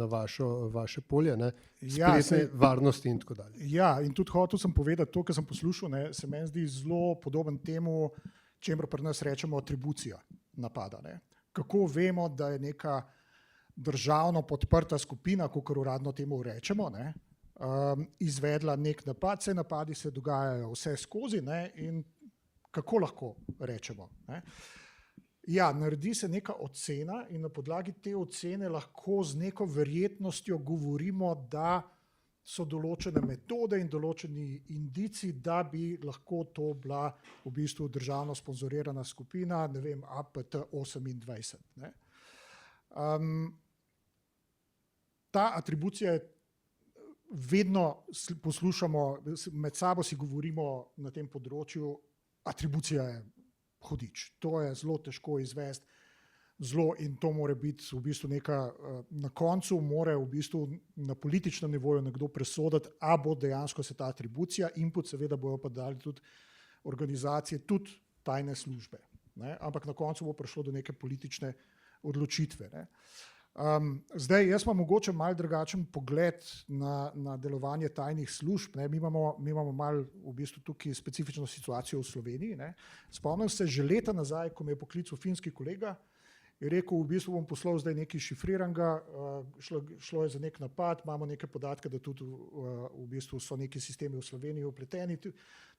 Speaker 3: vaše polje, spletne varnosti in tako dalje.
Speaker 6: Ja, in tudi hotel sem povedati to, kar sem poslušal, se meni zdi zelo podoben temu, čemer pri nas rečemo atribucija napada. Kako vemo, da je neka državno podprta skupina, kakor uradno temu rečemo, izvedla nek napad, se napadi se dogajajo vse skozi in kako lahko rečemo. Ja, naredi se neka ocena in na podlagi te ocene lahko z neko verjetnostjo govorimo, da so določene metode in določeni indici, da bi lahko to bila v bistvu državno sponzorirana skupina, ne vem, APT 28. Ta atribucija je vedno poslušamo, med sabo si govorimo na tem področju, atribucija je hudič. To je zelo težko izvesti, in to mora biti v bistvu neka, na koncu mora v bistvu na političnem nivoju nekdo presoditi, a bo dejansko se ta atribucija, input seveda bojo pa dali tudi organizacije, tudi tajne službe. Ampak na koncu bo prišlo do neke politične odločitve. Zdaj, jaz imam mogoče malo drugačen pogled na delovanje tajnih služb. Mi imamo malo v bistvu tukaj specifično situacijo v Sloveniji. Spomnim se že leta nazaj, ko me je poklical finski kolega, je rekel, v bistvu bom poslal zdaj nekaj šifriranega, šlo je za nek napad, imamo neke podatke, da tudi v bistvu so neki sistemi v Sloveniji vpleteni,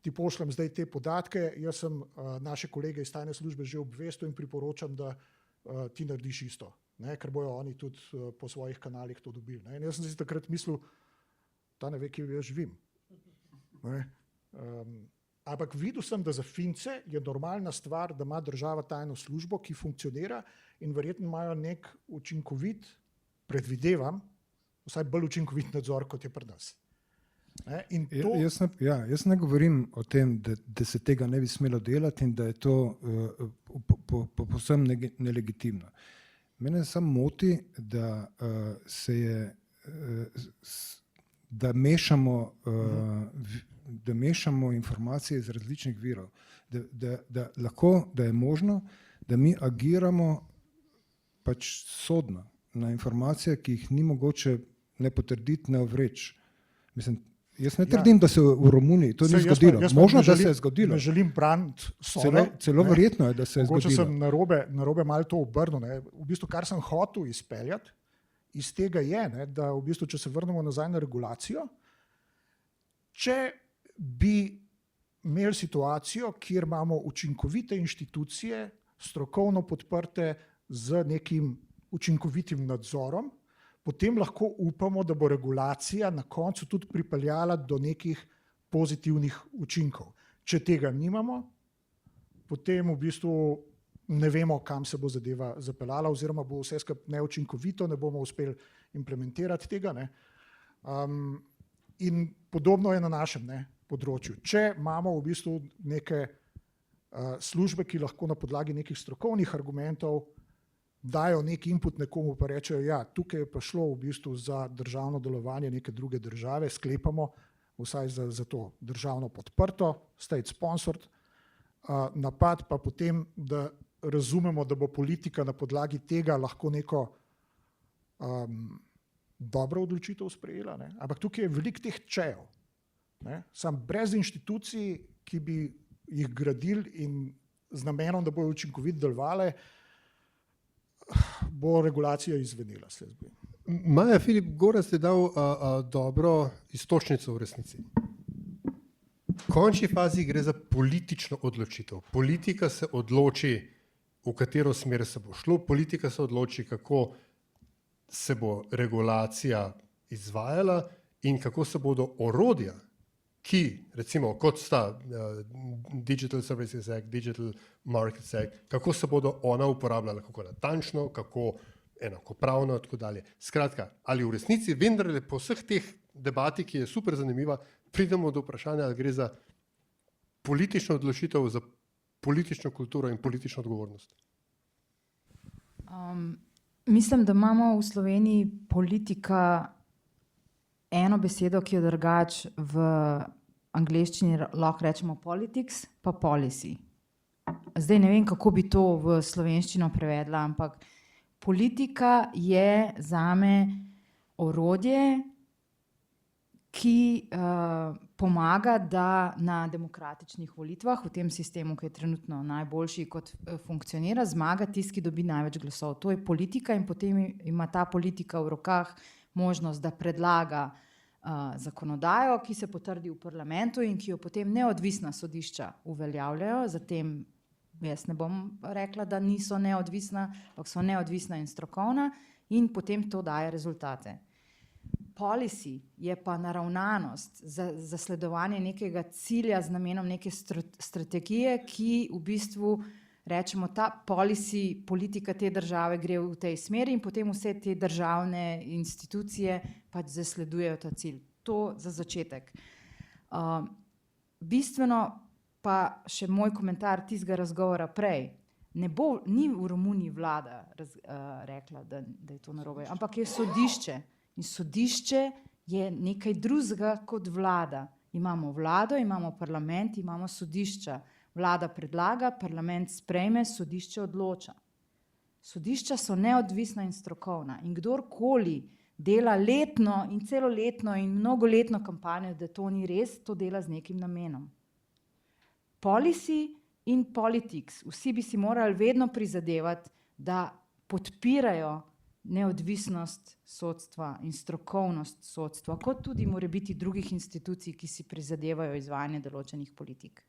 Speaker 6: ti pošljem zdaj te podatke, jaz sem naše kolege iz tajne službe že obvestil in priporočam, da ti narediš isto. Ker bojo oni tudi po svojih kanalih to dobili. In jaz sem si takrat mislil, ta ne ve, kje jaz živim. Ampak videl sem, da za Fince je normalna stvar, da ima država tajno službo, ki funkcionira in verjetno imajo nek učinkovit, predvidevam, vsaj bolj učinkovit nadzor, kot je pri nas.
Speaker 4: Jaz ne govorim o tem, da se tega ne bi smelo delati in da je to povsem nelegitimno. Mene samo moti, da da mešamo informacije iz različnih virov, da je možno, da mi agiramo pač sodno na informacije, ki jih ni mogoče ne potrditi, ne ovreči. Mislim, jaz ne trdim, da se v Romuniji to ni zgodilo. Možno, da se je zgodilo.
Speaker 6: Ne želim braniti Sove.
Speaker 4: Celo verjetno je, da se je zgodilo.
Speaker 6: Mogoče sem narobe malo to obrnil. V bistvu, kar sem hotel izpeljati iz tega je, da v bistvu, če se vrnemo nazaj na regulacijo, če bi imeli situacijo, kjer imamo učinkovite inštitucije, strokovno podprte z nekim učinkovitim nadzorom, potem lahko upamo, da bo regulacija na koncu tudi pripeljala do nekih pozitivnih učinkov. Če tega nimamo, potem v bistvu ne vemo, kam se bo zadeva zapeljala, oziroma bo vse skupaj neučinkovito, ne bomo uspeli implementirati tega. In podobno je na našem področju. Če imamo v bistvu neke službe, ki lahko na podlagi nekih strokovnih argumentov dajo nek input nekomu, pa rečejo, ja, tukaj je pa šlo v bistvu za državno delovanje neke druge države, sklepamo, vsaj za to državno podprto, state sponsored, napad pa potem, da razumemo, da bo politika na podlagi tega lahko neko dobro odločitev sprejela, ne? Ampak tukaj je veliko teh čejev. Sam brez inštitucij, ki bi jih gradili in z namenom, da bojo učinkovito delovale, bo regulacija izvenela.
Speaker 3: Maja, Filip Gorazd je dal dobro iztočnico v resnici. V končni fazi gre za politično odločitev. Politika se odloči, v katero smer se bo šlo, politika se odloči, kako se bo regulacija izvajala in kako se bodo orodja, ki, recimo, kot sta Digital Services Act, Digital Markets Act, kako se bodo ona uporabljala, kako natančno, kako enakopravno in tako dalje. Skratka, ali v resnici vendarle po vseh teh debati, ki je super zanimiva, pridemo do vprašanja, ali gre za politično odločitev, za politično kulturo in politično odgovornost?
Speaker 7: Mislim, da imamo v Sloveniji politika eno besedo, ki jo drugače v angleščini lahko rečemo politics, pa policy. Zdaj ne vem, kako bi to v slovenščino prevedla, ampak politika je zame orodje, ki pomaga, da na demokratičnih volitvah, v tem sistemu, ki je trenutno najboljši, kot funkcionira, zmaga tisti, ki dobi največ glasov. To je politika in potem ima ta politika v rokah možnost, da predlaga zakonodajo, ki se potrdi v parlamentu in ki jo potem neodvisna sodišča uveljavljajo. Zatem jaz ne bom rekla, da niso neodvisna, ampak so neodvisna in strokovna in potem to daje rezultate. Policy je pa naravnanost za zasledovanje nekega cilja z namenom neke strategije, ki v bistvu rečemo, ta policy, politika te države gre v tej smeri in potem vse te državne institucije pač zasledujejo ta cilj. To za začetek. Bistveno pa še moj komentar tistega razgovora prej. Ni v Romuniji vlada rekla, da je to narobe, ampak je sodišče. In sodišče je nekaj drugega kot vlada. Imamo vlado, imamo parlament, imamo sodišča. Vlada predlaga, parlament sprejme, sodišče odloča. Sodišča so neodvisna in strokovna. In kdorkoli dela letno in celoletno in mnogoletno kampanjo, da to ni res, to dela z nekim namenom. Policy in politics. Vsi bi si morali vedno prizadevati, da podpirajo neodvisnost sodstva in strokovnost sodstva, kot tudi morebiti drugih institucij, ki si prizadevajo izvajanje določenih politik.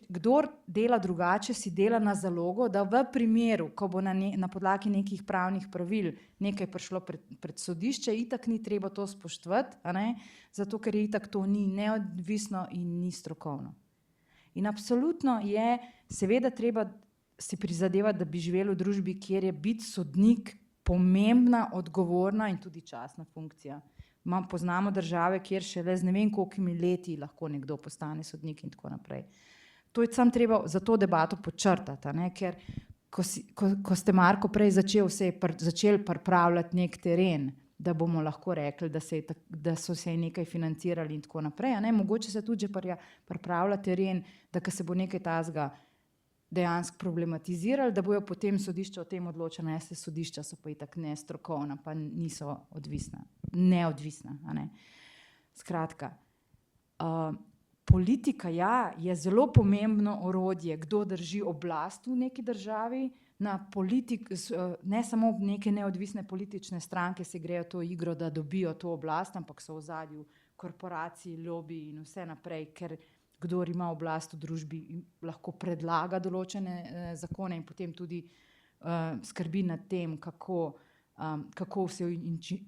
Speaker 7: Kdor dela drugače, si dela na zalogo, da v primeru, ko bo na podlagi nekih pravnih pravil nekaj prišlo pred sodišče, itak ni treba to spoštovati, zato ker itak to ni neodvisno in ni strokovno. In absolutno je seveda treba si prizadevati, da bi živeli v družbi, kjer je biti sodnik pomembna, odgovorna in tudi častna funkcija. Poznamo države, kjer šele z ne vem kolikimi leti lahko nekdo postane sodnik in tako naprej. To je samo treba za to debato podčrtati, ker ko ste, Marko, prej začeli pripravljati nek teren, da bomo lahko rekli, da so se nekaj financirali in tako naprej, mogoče se tudi že pripravlja teren, da ko se bo nekaj tazga dejansko problematizirali, da bojo potem sodišča o tem odločena, sodišča so pa itak nestrokovna, pa niso neodvisna. Skratka, politika je zelo pomembno orodje, kdo drži oblast v neki državi, ne samo neke neodvisne politične stranke se grejo to igro, da dobijo to oblast, ampak so v ozadju korporaciji, lobiji in vse naprej, ker kdor ima oblast v družbi, lahko predlaga določene zakone in potem tudi skrbi nad tem, kako se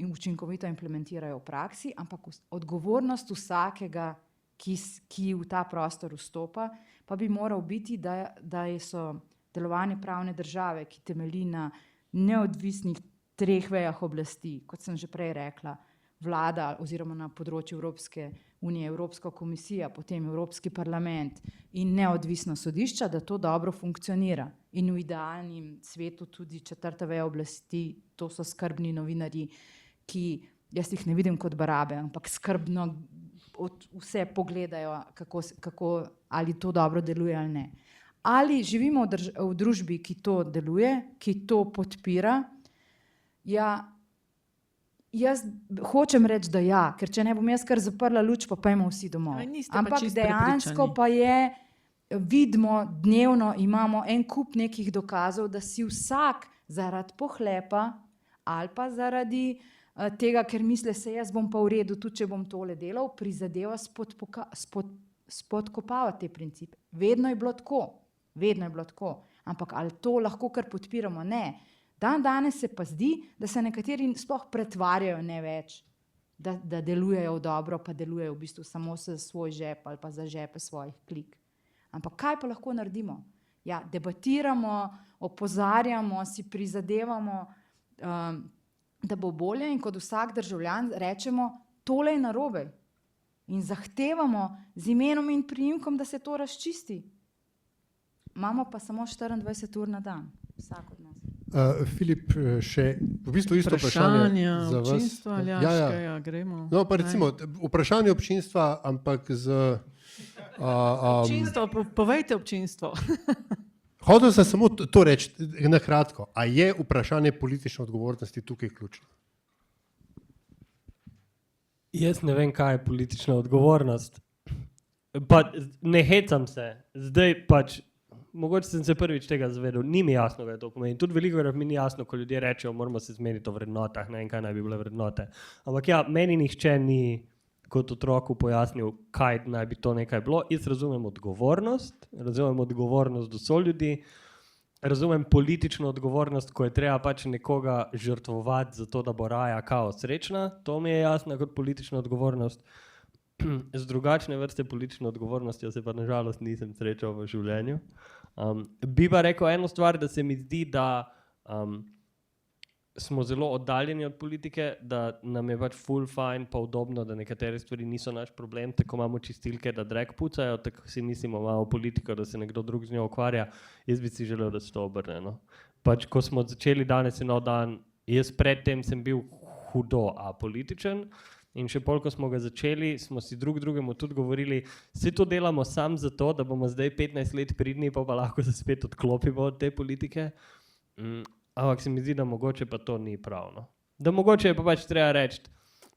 Speaker 7: učinkovito implementirajo v praksi, ampak odgovornost vsakega, ki v ta prostor vstopa, pa bi moral biti, da so delovanje pravne države, ki temelji na neodvisnih 3 vejah oblasti, kot sem že prej rekla, vlada oziroma na področju Evropske unije, Evropska komisija, potem Evropski parlament in neodvisna sodišča, da to dobro funkcionira. In v idealnem svetu tudi četrta veja oblasti, to so skrbni novinarji, ki jaz jih ne vidim kot barabe, ampak skrbno vse pogledajo, ali to dobro deluje ali ne. Ali živimo v družbi, ki to deluje, ki to podpira? Ja, jaz hočem reči, da ja, ker če ne bom jaz kar zaprla luč, pa pojmo vsi domov. Ampak dejansko pa je, vidimo dnevno, imamo en kup nekih dokazov, da si vsak zaradi pohlepa ali pa zaradi tega, ker misli se, jaz bom pa v redu, tudi če bom tole delal, prizadeva spodkopavati te principe. Vedno je bilo tako, ampak ali to lahko kar podpiramo? Ne. Danes se pa zdi, da se nekateri sploh pretvarjajo ne več, da delujejo dobro, pa delujejo v bistvu samo za svoj žep ali pa za žepe svojih klik. Ampak kaj pa lahko naredimo? Ja, debatiramo, opozarjamo, si prizadevamo, da bo bolje in kot vsak državljan rečemo, tole je narobe in zahtevamo z imenom in priimkom, da se to razčisti. Imamo pa samo 24 ur na dan, vsak od nas.
Speaker 3: Filip, še v bistvu isto vprašanje za vas.
Speaker 2: Občinstva, Aljaškega, gremo.
Speaker 3: No, pa recimo, vprašanje občinstva, ampak z...
Speaker 2: Občinstvo, povejte občinstvo.
Speaker 3: Hotel sem samo to reči na kratko. A je vprašanje politične odgovornosti tukaj ključno?
Speaker 5: Jaz ne vem, kaj je politična odgovornost. Pa ne hecam se. Zdaj pač, mogoče sem se prvič tega zavedel, ni mi jasno, kaj to pomeni. Tudi velikokrat mi ni jasno, ko ljudje rečejo, moramo se zmeniti o vrednotah, ne vem, kaj naj bi bile vrednote. Ampak ja, meni nihče ni kot otroku pojasnil, kaj naj bi to nekaj bilo. Jaz razumem odgovornost do soljudi, razumem politično odgovornost, ko je treba pač nekoga žrtvovati za to, da bo raja kao srečna. To mi je jasno kot politična odgovornost. Z drugačne vrste politične odgovornosti se pa nažalost nisem srečal v življenju. Bi pa rekel eno stvar, da se mi zdi, da smo zelo oddaljeni od politike, da nam je pač ful fajn pa udobno, da nekatere stvari niso naš problem, tako imamo čistilke, da drek pucajo, tako si mislimo malo politiko, da se nekdo drug z njo ukvarja. Jaz bi si želel, da se to obrne. No? Pač, ko smo začeli danes nov dan, jaz predtem sem bil hudo apolitičen in še pol, ko smo ga začeli, smo si drugemu tudi govorili, vse to delamo sam zato, da bomo zdaj 15 let pridni, pa lahko se spet odklopimo od te politike. Ampak se mi zdi, da mogoče pa to ni pravno. Da mogoče je pa pač treba reči,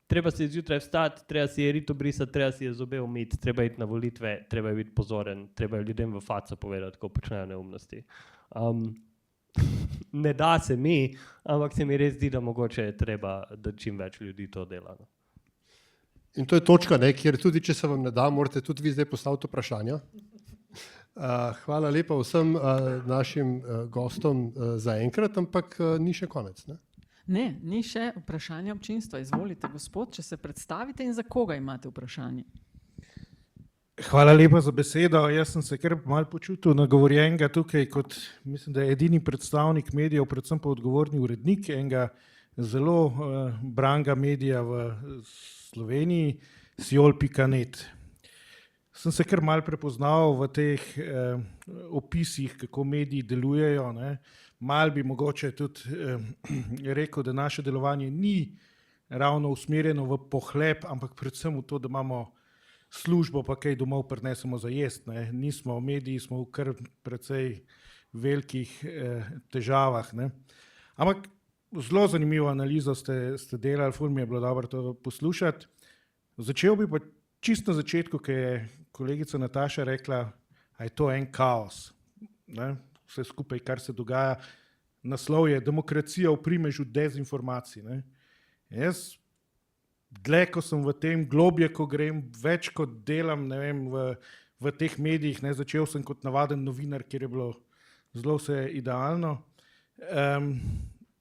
Speaker 5: treba se zjutraj vstati, treba si je rit obrisati, treba si je zobe umiti, treba iti na volitve, treba je biti pozoren, treba je ljudem v faco povedati, ko počnejo neumnosti. Ne da se mi, ampak se mi res zdi, da mogoče je treba, da čim več ljudi to dela. No.
Speaker 3: In to je točka, ne, kjer tudi, če se vam ne da, morate tudi vi zdaj postaviti vprašanja. Hvala lepa vsem našim gostom za enkrat, ampak ni še konec.
Speaker 2: Ne, ni še vprašanje občinstva. Izvolite, gospod, če se predstavite in za koga imate vprašanje.
Speaker 8: Hvala lepa za besedo. Jaz sem se kar malo počutil nagovorjenega tukaj kot, mislim, da je edini predstavnik medijev, predvsem pa odgovorni urednik enega zelo branga medija v Sloveniji, siol.net. Sem se kar malo prepoznal v teh opisih, kako mediji delujejo. Ne. Mal bi mogoče tudi rekel, da naše delovanje ni ravno usmerjeno v pohlep, ampak predvsem v to, da imamo službo, pa kaj domov prinesemo za jest. Ne. Nismo mediji, smo v kar precej velikih težavah. Ne. Ampak zelo zanimivo analizo ste delali, ful mi je bilo dobro to poslušati. Začel bi pa čisto na začetku, ko je kolegica Nataša rekla, da je to en kaos. Ne? Vse skupaj, kar se dogaja. Naslov je Demokracija v primežu dezinformacij. Ne? Jaz, dlje, ko sem v tem, globje, ko grem, več kot delam, ne vem, v teh medijih, ne? Začel sem kot navaden novinar, kjer je bilo zelo vse idealno.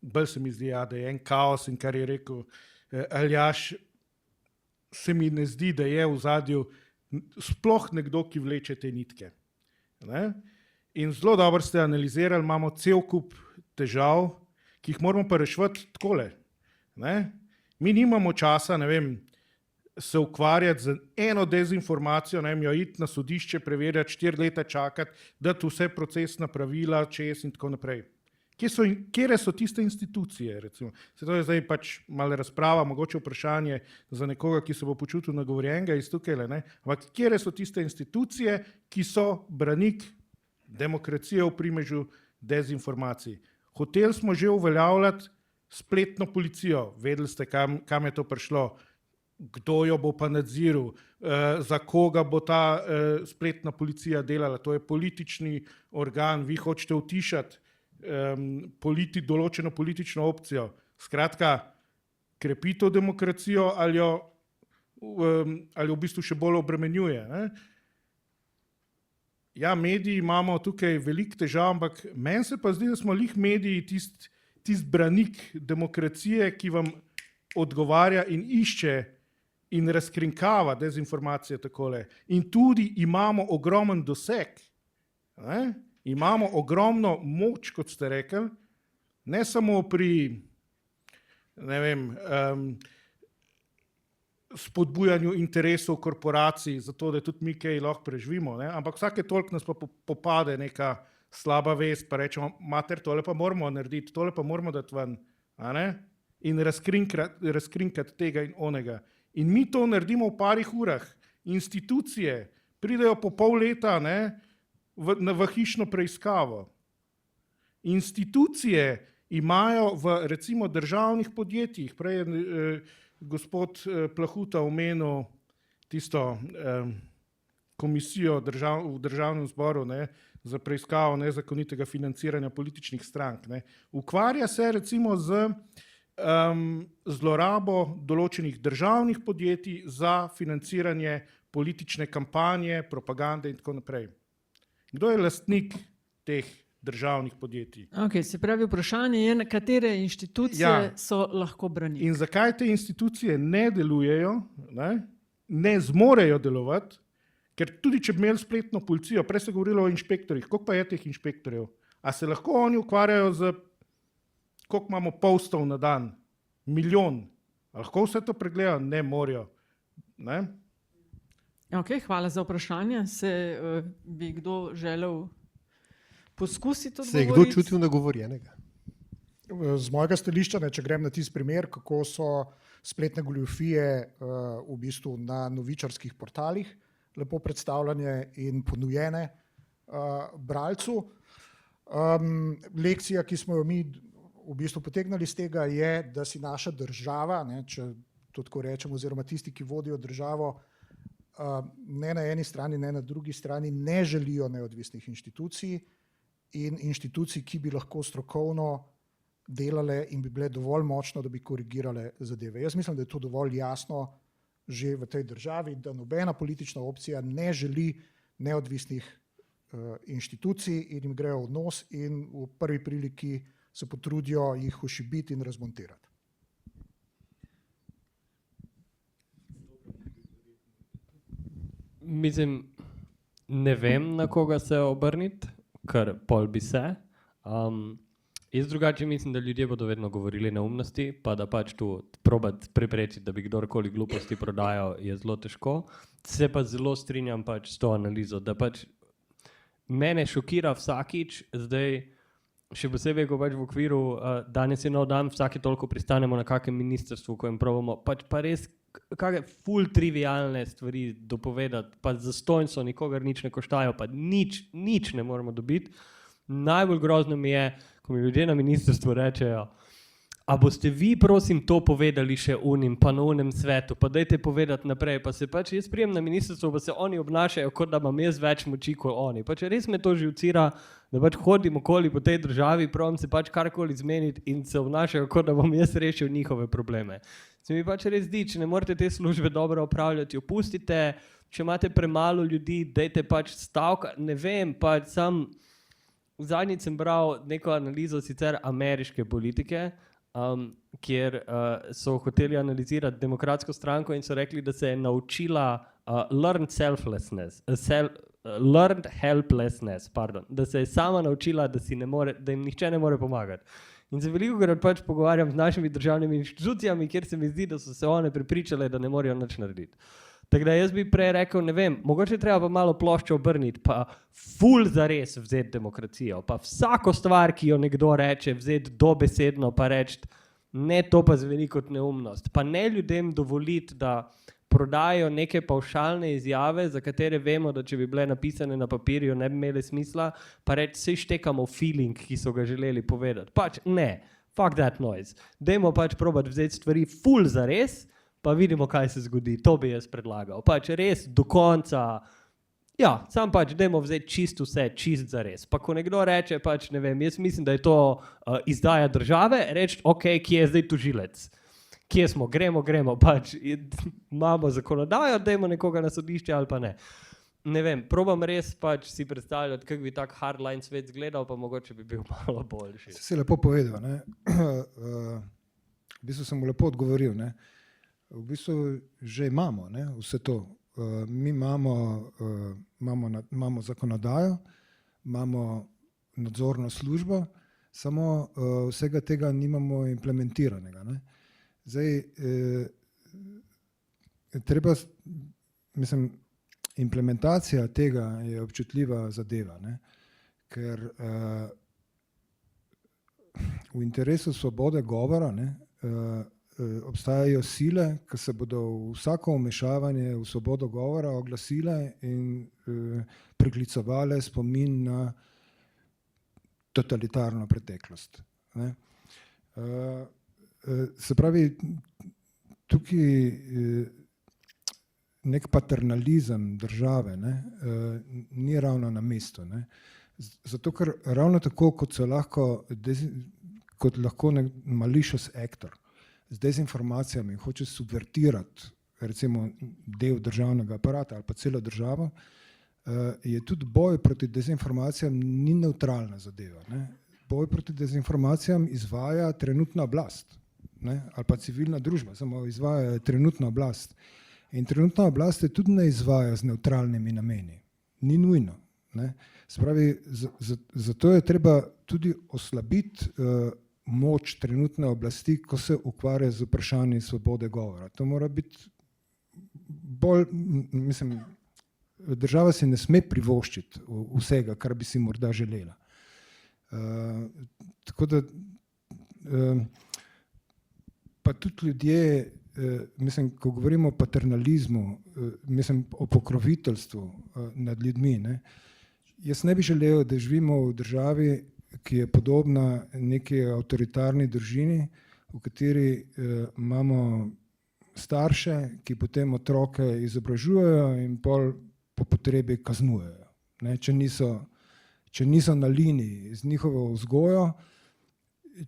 Speaker 8: Bolj se mi zdi, da je en kaos in kar je rekel Aljaš, se mi ne zdi, da je v zadju sploh nekdo, ki vleče te nitke. Ne? In zelo dobro ste analizirali, imamo cel kup težav, ki jih moramo pa reševati takole. Ne? Mi nimamo časa, ne vem, se ukvarjati z eno dezinformacijo, ne vem, jo iti na sodišče, preverjati, 4 leta čakati, dati vse procesna pravila, čez in tako naprej. Kje so tiste institucije, recimo? Se to je zdaj pač malo razprava, mogoče vprašanje za nekoga, ki se bo počutil nagovorjenega iz tukaj, ne? Ampak kje so tiste institucije, ki so branik demokracije v primežu dezinformacij? Hoteli smo že uveljavljati spletno policijo, vedeli ste, kam je to prišlo, kdo jo bo pa nadziral, za koga bo ta spletna policija delala, to je politični organ, vi hočete utišati določeno politično opcijo. Skratka, krepitev demokracijo ali jo v bistvu še bolj obremenjuje. Ne? Ja, mediji imamo tukaj veliko težav, ampak meni se pa zdi, da smo lih mediji tisti branik demokracije, ki vam odgovarja in išče in razkrinkava dezinformacije takole. In tudi imamo ogromen doseg. Ne? Imamo ogromno moč, kot ste rekli, ne samo pri spodbujanju interesov korporacij, zato da tudi mi kaj lahko preživimo, ne? Ampak vsake toliko nas pa popade neka slaba vest, pa rečemo, mater, tole pa moramo narediti, tole pa moramo dati ven, a ne? In razkrinkati tega in onega. In mi to naredimo v parih urah. Institucije pridejo po pol leta, ne? V hišno preiskavo. Institucije imajo v recimo državnih podjetjih, prej je gospod Plahuta omenil tisto komisijo v državnem zboru, ne, za preiskavo nezakonitega financiranja političnih strank. Ne. Ukvarja se recimo z zlorabo določenih državnih podjetij za financiranje politične kampanje, propagande in tako naprej. Kdo je lastnik teh državnih podjetij?
Speaker 2: Okay, se pravi, vprašanje je, katere inštitucije so lahko braniki.
Speaker 8: In zakaj te institucije ne delujejo, ne zmorejo delovati, ker tudi če bi imeli spletno policijo, prej se govorilo o inšpektorjih, koliko pa je teh inšpektorjev? A se lahko oni ukvarjajo z, koliko imamo postov na dan? 1 milijon. A lahko vse to pregledajo? Ne morejo. Ne?
Speaker 2: Okay, hvala za vprašanje. Bi kdo želel poskusiti odgovoriti?
Speaker 3: Se je kdo čutil nagovorjenega?
Speaker 6: Z mojega stališča, če grem na tisti primer, kako so spletne goljufije v bistvu na novičarskih portalih lepo predstavljene in ponujene bralcu. Lekcija, ki smo jo mi v bistvu potegnili iz tega, je, da si naša država, če to tako rečemo, oziroma tisti, ki vodijo državo, ne na eni strani, ne na drugi strani, ne želijo neodvisnih inštitucij in inštitucij, ki bi lahko strokovno delale in bi bile dovolj močno, da bi korigirale zadeve. Jaz mislim, da je to dovolj jasno že v tej državi, da nobena politična opcija ne želi neodvisnih inštitucij in jim grejo v nos in v prvi priliki se potrudijo jih ošibiti in razmontirati.
Speaker 5: Mislim, ne vem, na koga se obrniti, ker pol bi se. Jaz drugače mislim, da ljudje bodo vedno govorili neumnosti, pa da pač tu probati preprečiti, da bi kdorkoli gluposti prodajal, je zelo težko. Se pa zelo strinjam pač s to analizo, da pač mene šokira vsakič, zdaj še posebej, ko pač v okviru danes je nov dan, vsake toliko pristanemo na kakem ministrstvu, ko jim probamo pač pa res kakšne ful trivialne stvari dopovedati, pa zastonj so, nikogar nič ne koštajo, pa nič ne moramo dobiti. Najbolj grozno mi je, ko mi ljudje na ministrstvu rečejo, a boste vi, prosim, to povedali še unim, pa na unem svetu, pa dajte povedati naprej, pa se pač jaz prijem na ministrstvo, pa se oni obnašajo, kot da imam jaz več moči kot oni. Pač res me to živcira, da pač hodim okoli po tej državi, probam se pač karkoli zmeniti in se obnašajo, kot da bom jaz rešil njihove probleme. Se mi pač res zdi, če ne morete te službe dobro opravljati, jo pustite, če imate premalo ljudi, dajte pač stavka, ne vem, pač sam zadnjič sem bral neko analizo sicer ameriške politike, kjer so hoteli analizirati demokratsko stranko in so rekli, da se je naučila learned helplessness, da se je sama naučila, da jim nihče ne more pomagati. In se velikokrat pač pogovarjam z našimi državnimi inštitucijami, kjer se mi zdi, da so se one prepričale, da ne morejo nič narediti. Tako da jaz bi prej rekel, ne vem, mogoče treba pa malo ploščo obrniti, pa ful zares vzeti demokracijo, pa vsako stvar, ki jo nekdo reče, vzeti dobesedno, pa reči, ne to pa zveni kot neumnost, pa ne ljudem dovoliti, da prodajo neke pavšalne izjave, za katere vemo, da če bi bile napisane na papirju, ne bi imeli smisla, pa reči, saj štekamo feeling, ki so ga želeli povedati. Pač ne, fuck that noise. Dajmo pač probati vzeti stvari ful zares, pa vidimo, kaj se zgodi. To bi jaz predlagal. Pač res do konca, ja, sam pač dajmo vzeti čist vse, čist zares. Pa ko nekdo reče, pač ne vem, jaz mislim, da je to izdaja države, reči, ok, kje je zdaj tožilec? Kje smo? Gremo, pač imamo zakonodajo, dajmo nekoga na sodišče ali pa ne. Ne vem, probam res pač si predstavljati, kako bi tak hardline svet izgledal, pa mogoče bi bil malo boljši.
Speaker 4: Si lepo povedal, ne? V bistvu sem mu lepo odgovoril, ne? V bistvu že imamo, ne, vse to. Mi imamo zakonodajo, imamo nadzorno službo, samo vsega tega nimamo implementiranega. Ne. Zdaj, implementacija tega je občutljiva zadeva, ne, ker v interesu svobode govora, ne, obstajajo sile, ki se bodo vsako vmešavanje v svobodo govora oglasile in priklicovale spomin na totalitarno preteklost. Ne. Se pravi, tukaj nek paternalizem države, ne, ni ravno na mestu. Ne. Zato, ker ravno tako, kot lahko malicious actor z dezinformacijami hoče subvertirati recimo del državnega aparata ali pa celo državo, je tudi boj proti dezinformacijam ni neutralna zadeva. Ne. Boj proti dezinformacijam izvaja trenutna oblast, ne, ali pa civilna družba, samo izvaja trenutna oblast. In trenutna oblast je tudi ne izvaja z neutralnimi nameni. Ni nujno. Ne. Spravi, zato je treba tudi oslabiti moč trenutne oblasti, ko se ukvarja z vprašanjem svobode govora. To mora biti bolj, mislim, država si ne sme privoščiti vsega, kar bi si morda želela. Tako da, pa tudi ljudje, mislim, ko govorimo o paternalizmu, mislim, o pokroviteljstvu nad ljudmi, ne, jaz ne bi želel, da živimo v državi, ki je podobna neki avtoritarni družini, v kateri imamo starše, ki potem otroke izobražujejo in pol po potrebi kaznujejo. Ne, če niso na liniji z njihovo vzgojo,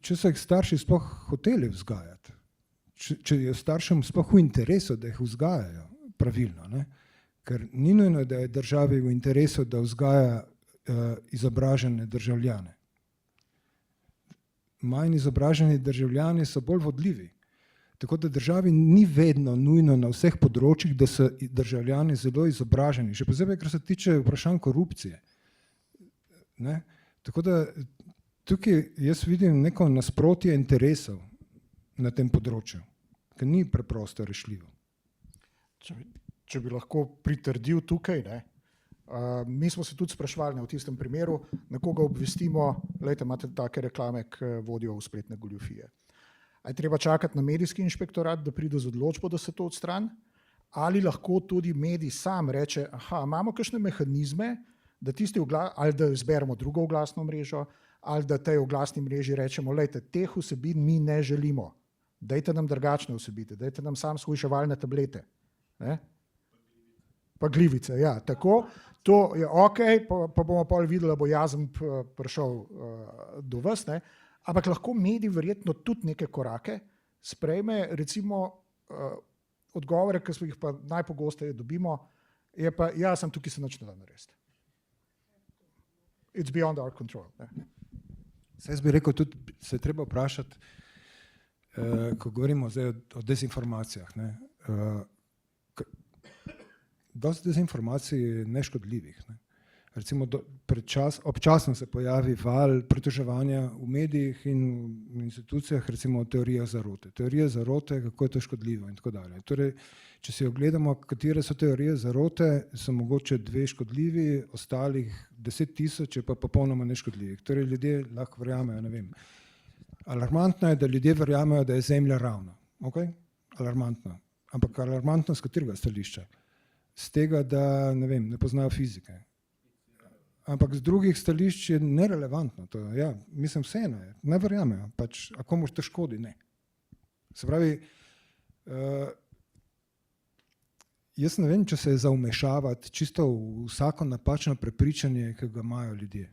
Speaker 4: če so jih starši sploh hoteli vzgajati, če je staršem sploh v interesu, da jih vzgajajo pravilno. Ne. Ker ni nujno, da je državi v interesu, da vzgaja izobražene državljane. Manj izobraženi državljani so bolj vodljivi. Tako da državi ni vedno nujno na vseh področjih, da so državljani zelo izobraženi, še posebej, ker se tiče vprašanj korupcije. Ne? Tako da tukaj jaz vidim neko nasprotje interesov na tem področju, ki ni preprosto rešljivo.
Speaker 6: Če bi lahko pritrdil tukaj, ne? Mi smo se tudi sprašvali v tistem primeru, na koga obvestimo, glejte, imate take reklame, ki vodijo v spletne goljufije. A je treba čakati na medijski inšpektorat, da pride z odločbo, da se to odstrani? Ali lahko tudi medij sam reče, aha, imamo kakšne mehanizme, da ali da izberemo drugo oglasno mrežo, ali da tej oglasni mreži rečemo, glejte, teh vsebin mi ne želimo, dajte nam drugačne vsebine, dajte nam sam shujševalne tablete. Ne? Pa glivice, ja, tako. To je ok, pa bomo pol videli, da bo Jazem prišel do vas, ne? Ampak lahko medij verjetno tudi neke korake sprejme, recimo odgovore, ki smo jih pa najpogosteje dobimo, je pa, ja, sem tukaj se nič ne da narediti. It's beyond our control. Ne?
Speaker 4: Jaz bi rekel, tudi se je treba vprašati, ko govorimo zdaj o dezinformacijah, ne? Dosti dezinformacij je neškodljivih. Ne? Recimo občasno se pojavi val pritoževanja v medijih in v institucijah, recimo teorija zarote. Teorija zarote, kako je to škodljivo in tako dalje. Torej, če si ogledamo, katere so teorije zarote, so mogoče 2 škodljivi, ostalih 10.000 je pa popolnoma neškodljivih. Torej, ljudje lahko verjamejo, ne vem. Alarmantno je, da ljudje verjamejo, da je Zemlja ravna. Okay? Alarmantno. Ampak alarmantno z katerega stališča? Z tega, da ne poznajo fizike. Ampak z drugih stališč je nerelevantno. To, ja, mislim, vseeno je. Ne verjamejo. Pač, a komu to škodi? Ne. Se pravi, jaz ne vem, če se je zaumešavati čisto v vsako napačno prepričanje, ki ga imajo ljudje.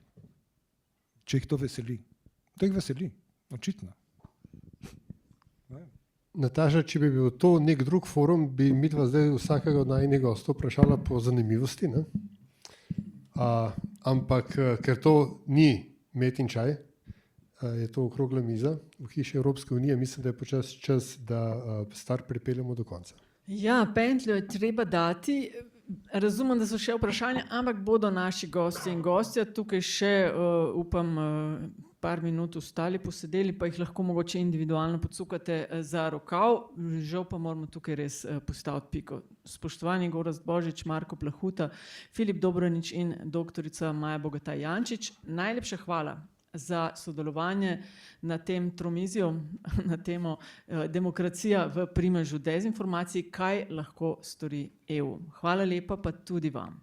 Speaker 4: Če jih to veseli. To jih veseli. Očitno.
Speaker 3: Nataša, če bi bil to nek drug forum, bi midva zdaj vsakega od najnih gostov vprašala po zanimivosti. Ne? Ampak, ker to ni met in čaj, je to okrogla miza v hiši Evropske unije, mislim, da je počas čas, da stvar pripeljemo do konca.
Speaker 2: Ja, pentljo je treba dati. Razumem, da so še vprašanja, ampak bodo naši gosti in gostja tukaj še, upam, par minut ostali, posedeli, pa jih lahko mogoče individualno pocukate za rokav. Žal pa moramo tukaj res postaviti piko. Spoštovani Gorazd Božič, Marko Plahuta, Filip Dobranič in doktorica Maja Bogataj Jančič, najlepša hvala za sodelovanje na tem tromiziju, na temo demokracija v primežu dezinformacij, kaj lahko stori EU. Hvala lepa pa tudi vam.